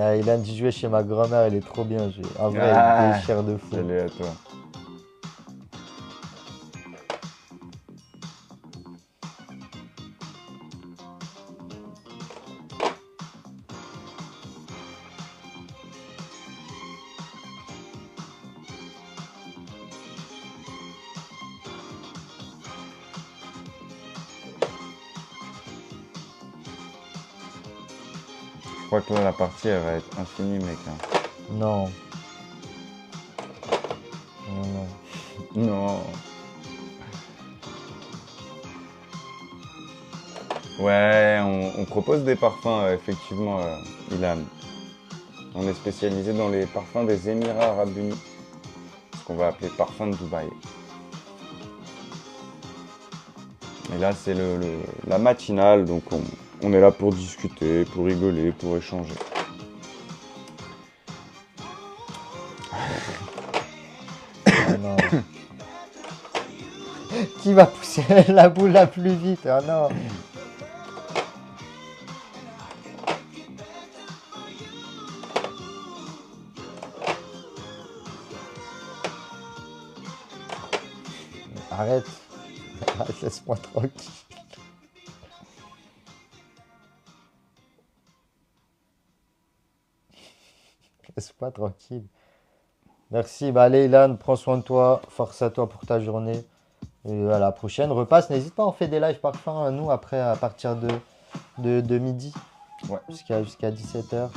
Ah, il a dit jouer chez ma grand-mère, elle est trop bien. En vrai, elle déchire de fou. Salut à toi. crois que là, la partie, elle va être infinie, mec. Hein. Non. Non, non. Non. Ouais, on propose des parfums, effectivement, Ilan. On est spécialisé dans les parfums des Émirats Arabes Unis. Ce qu'on va appeler parfum de Dubaï. Et là, c'est la matinale, donc on est là pour discuter, pour rigoler, pour échanger. Ah non. Qui va pousser la boule la plus vite? Ah non. Arrête. Arrête, laisse-moi tranquille. Laisse-moi tranquille. Merci. Bah allez, Ilan, prends soin de toi. Force à toi pour ta journée. Et à la prochaine. Repasse. N'hésite pas, on fait des lives parfums, nous, après, à partir de midi. Ouais. Jusqu'à 17h.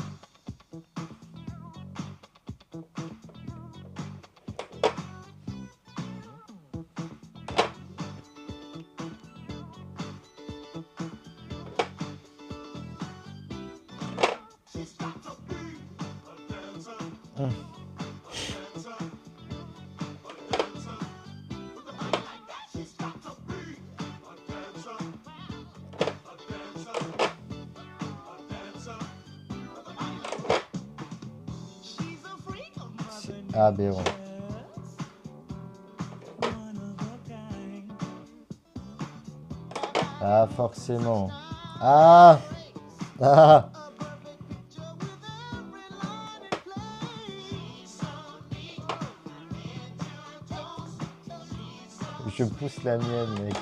Aberrant. Ah, forcément. Ah! Ah! Je pousse la mienne, mec.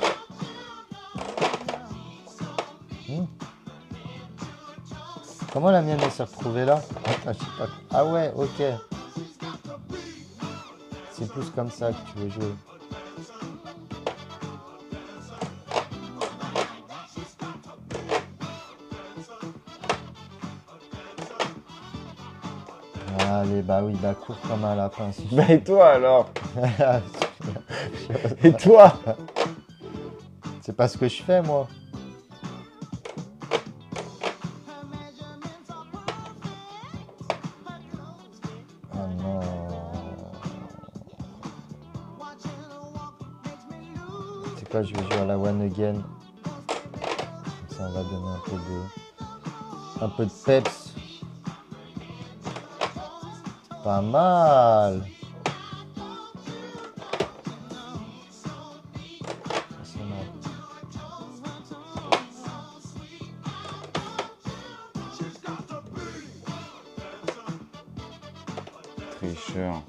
Comment la mienne elle s'est retrouvée là? Attends, je sais pas. Ah ouais, ok. C'est plus comme ça que tu veux jouer. Allez, bah oui, bah cours comme un lapin. Si Bah et toi alors? Et toi? C'est pas ce que je fais, moi. Oh non. C'est quoi, je vais jouer à la one again. Comme ça, on va donner un peu de peps. Pas mal. Tricheur.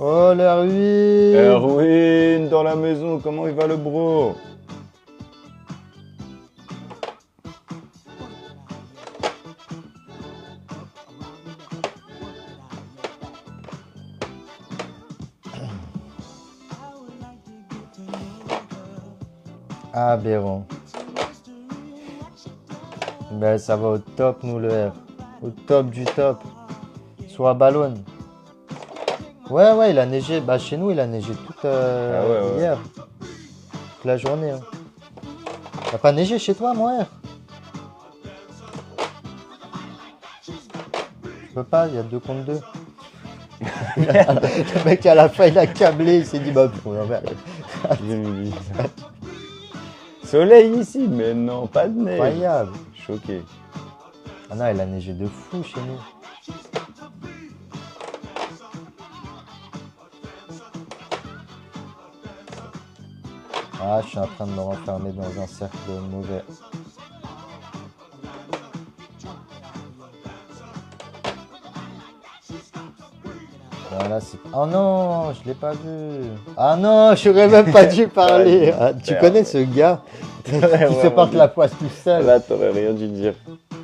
Oh, l'Erwin! Erwin dans la maison, comment il va le bro? Aberrant. Ben, ça va au top, nous, le R. Au top du top. Soit ballon. Ouais, ouais, il a neigé. Bah, chez nous, il a neigé toute hier. Toute la journée. Hein. T'as pas neigé chez toi, mon R? Je peux pas, il y a 2 contre 2. Le mec, à la fin, il a câblé. Il s'est dit, bah, soleil ici, mais non, pas de neige. Incroyable. Choqué. Ah non, il a neigé de fou chez nous. Ah, je suis en train de me renfermer dans un cercle mauvais. Voilà, c'est... Oh non, je l'ai pas vu. Ah non, j'aurais même pas dû parler. Ah, tu connais ce gars qui se porte la poisse tout seul. Là, t'aurais rien dû dire.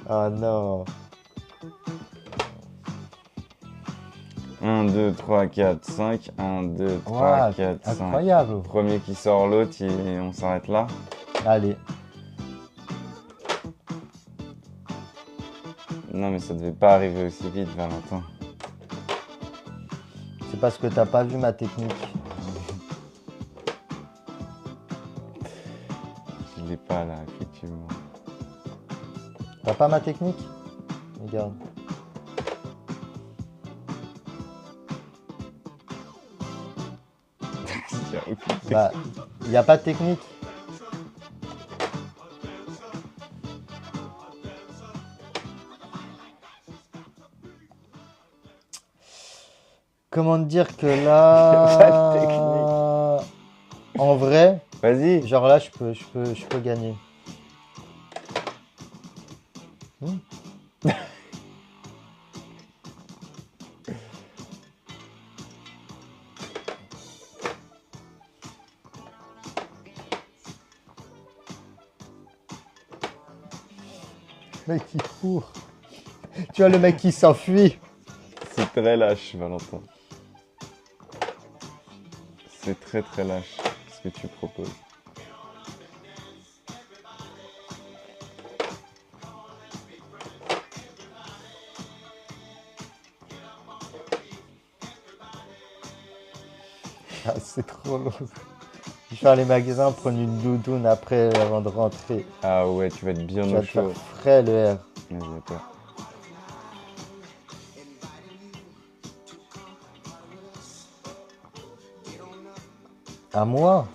Ah non. 1, 2, 3, 4, 5. 1, 2, 3, 4, 5. Incroyable. Premier qui sort l'autre, on s'arrête là. Allez. Non, mais ça devait pas arriver aussi vite, Valentin. C'est parce que t'as pas vu ma technique. Je l'ai pas là, effectivement. T'as pas ma technique? Regarde. Bah, y a pas de technique. Comment te dire que là, Pas de technique. en vrai, Vas-y. genre là, je peux gagner. Mec qui court. Tu vois le mec qui s'enfuit. C'est très lâche, Valentin. C'est très très lâche ce que tu proposes. Ah, c'est trop long. Je vais faire les magasins, prendre une doudoune après avant de rentrer. Ah ouais, tu vas être bien Tu au vas te faire chaud. frais le R. Mais j'ai peur. À moi?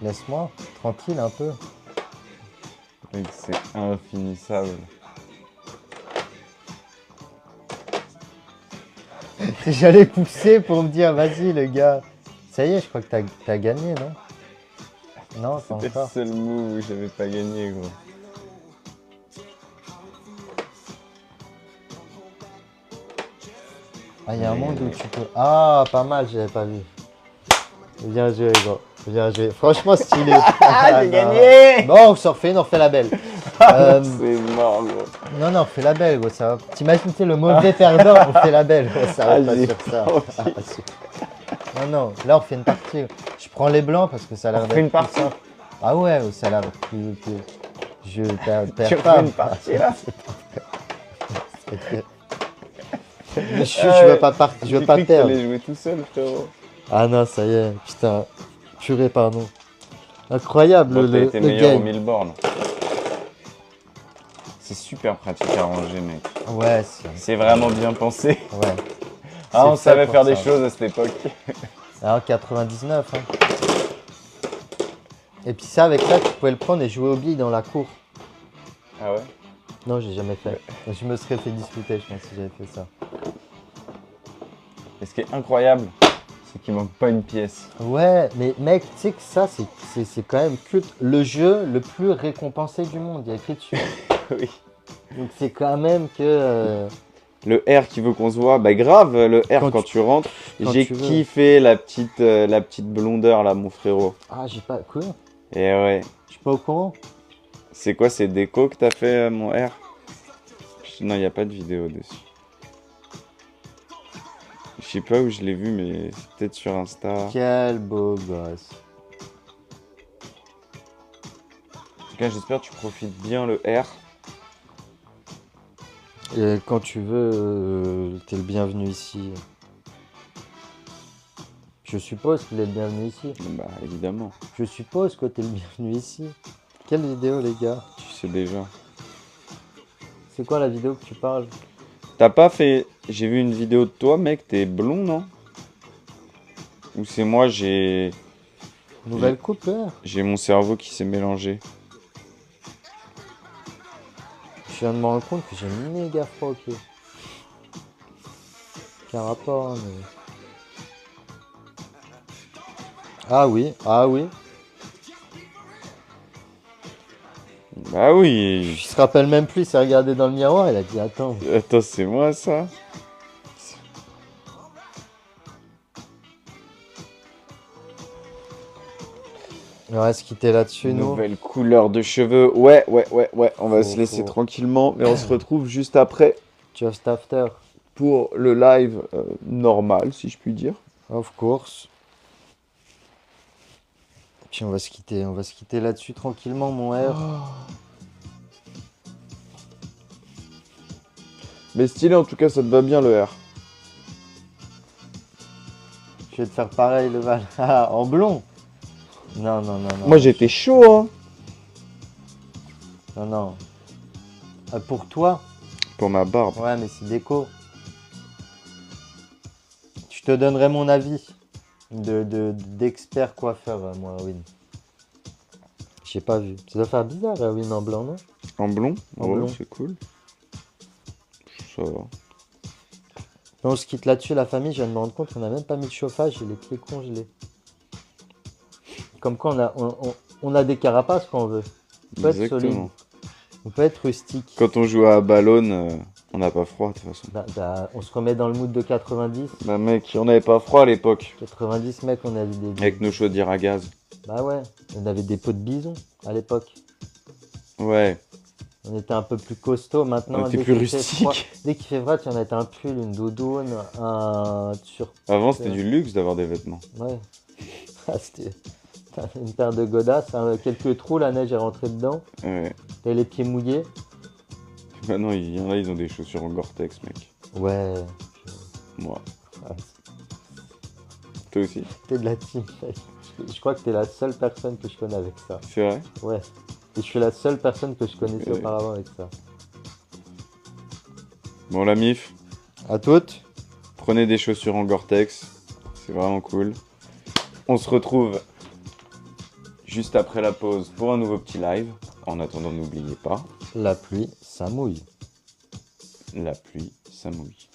Laisse-moi, tranquille un peu. Mec, c'est infinissable. J'allais pousser pour me dire, vas-y le gars. Ça y est, je crois que t'as gagné, non? Non, pas C'était le encore. seul move où j'avais pas gagné, gros. Ah, il y a un monde où tu peux... Ah, pas mal, j'avais pas vu. Bien joué, gros. Bien joué. Franchement, stylé. Ah, j'ai gagné! Bon, on s'en refait, on refait la belle. C'est mort, gros. Non, non, on fait la belle, gros. Ça va... T'imagines, t'es le mauvais perdant, on fait la belle, gros. Ça va Ah, pas j'ai sur ça. peur aussi. Ah, super. Non, non, là, on fait une partie. Je prends les blancs parce que ça a l'air On d'être fait une plus partie? simple. Ah ouais, ça a l'air plus... Je perds Tu pas. refais une partie, là? Mais je veux pas partir, je veux pas Tu perdre. allais jouer tout seul, frérot. Ah non, ça y est, putain. Purée, pardon. Incroyable Bon, t'as le été meilleur au game. 1000 bornes. C'est super pratique à ranger, mec. Ouais, C'est vraiment bien pensé. ouais. Ah, on C'est savait fait faire pour des ça. choses à cette époque. Alors 99. Hein. Et puis ça, avec ça, tu pouvais le prendre et jouer aux billes dans la cour. Ah ouais? Non, j'ai jamais fait. Je me serais fait disputer, je pense, si j'avais fait ça. Et ce qui est incroyable, c'est qu'il manque pas une pièce. Ouais, mais mec, tu sais que ça, c'est quand même culte. Le jeu le plus récompensé du monde, il y a écrit dessus. Oui. Donc c'est quand même que... Le R qui veut qu'on se voit, bah grave, le R quand tu rentres. J'ai tu veux. kiffé la petite blondeur là, mon frérot. Ah, j'ai pas... Quoi? Et ouais. Je suis pas au courant. C'est quoi ces décos que t'as fait, mon R? Non, il n'y a pas de vidéo dessus. Je sais pas où je l'ai vu, mais c'est peut-être sur Insta. Quel beau gosse. En tout cas, j'espère que tu profites bien le R. Et quand tu veux, t'es le bienvenu ici. Je suppose qu'il est le bienvenu ici. Bah, évidemment. Je suppose que t'es le bienvenu ici. Quelle vidéo, les gars? Tu sais déjà. C'est quoi la vidéo que tu parles? T'as pas fait... J'ai vu une vidéo de toi, mec, t'es blond, non? Ou c'est moi, Nouvelle coupeur. j'ai mon cerveau qui s'est mélangé. Je viens de me rendre compte que j'ai méga froid au pied. Aucun rapport, hein, mais... Ah oui, ah oui. Bah oui. Il se rappelle même plus, il s'est regardé dans le miroir, il a dit attends. Attends, c'est moi, ça? On va se quitter là-dessus, nous. Nouvelle couleur de cheveux. Ouais. On va Faut- se laisser faut- tranquillement. Mais on se retrouve juste après Just after. pour le live normal, si je puis dire. Of course. Puis on va se quitter là-dessus tranquillement, mon R. Mais stylé, en tout cas, ça te va bien, le R. Je vais te faire pareil, le Val. Ah, en blond. Non. Moi, j'étais chaud, hein. Non. Pour toi? Pour ma barbe. Ouais, mais c'est déco. Je te donnerai mon avis d'expert coiffeur, moi, Win. J'ai pas vu. Ça doit faire bizarre, Win en blanc, non? En blond? En Ouais, blond. c'est cool. Ça va. On se quitte là-dessus, la famille. Je viens de me rendre compte qu'on n'a même pas mis de chauffage. J'ai les pieds congelés. Comme quoi, on a des carapaces quand on veut. On peut être solide. Exactement. On peut être rustique. Quand on joue à Ballon, on n'a pas froid, de toute façon. On se remet dans le mood de 90. Bah, mec, on n'avait pas froid à l'époque. 90, mec, on avait des... Avec nos chaudières à gaz. Bah ouais, on avait des peaux de bison à l'époque. Ouais. On était un peu plus costaud. Maintenant, On était dès plus qu'il fait froid- rustique. dès qu'il fait froid, tu en as un pull, une doudoune, un sur. Avant, c'était du luxe d'avoir des vêtements. Ouais. Ah, c'était une paire de godasses, quelques trous, la neige est rentrée dedans. Ouais. T'avais les pieds mouillés. Maintenant, il y en a, ils ont des chaussures en Gore-Tex, mec. Ouais. Moi. Ah, Toi aussi. t'es de la team, mec. Je crois que t'es la seule personne que je connais avec ça. C'est vrai? Ouais. Et je suis la seule personne que je connaissais Ouais. auparavant avec ça. Bon, la mif, À toutes. prenez des chaussures en Gore-Tex. C'est vraiment cool. On se retrouve juste après la pause pour un nouveau petit live. En attendant, n'oubliez pas, La pluie, ça mouille. la pluie, ça mouille.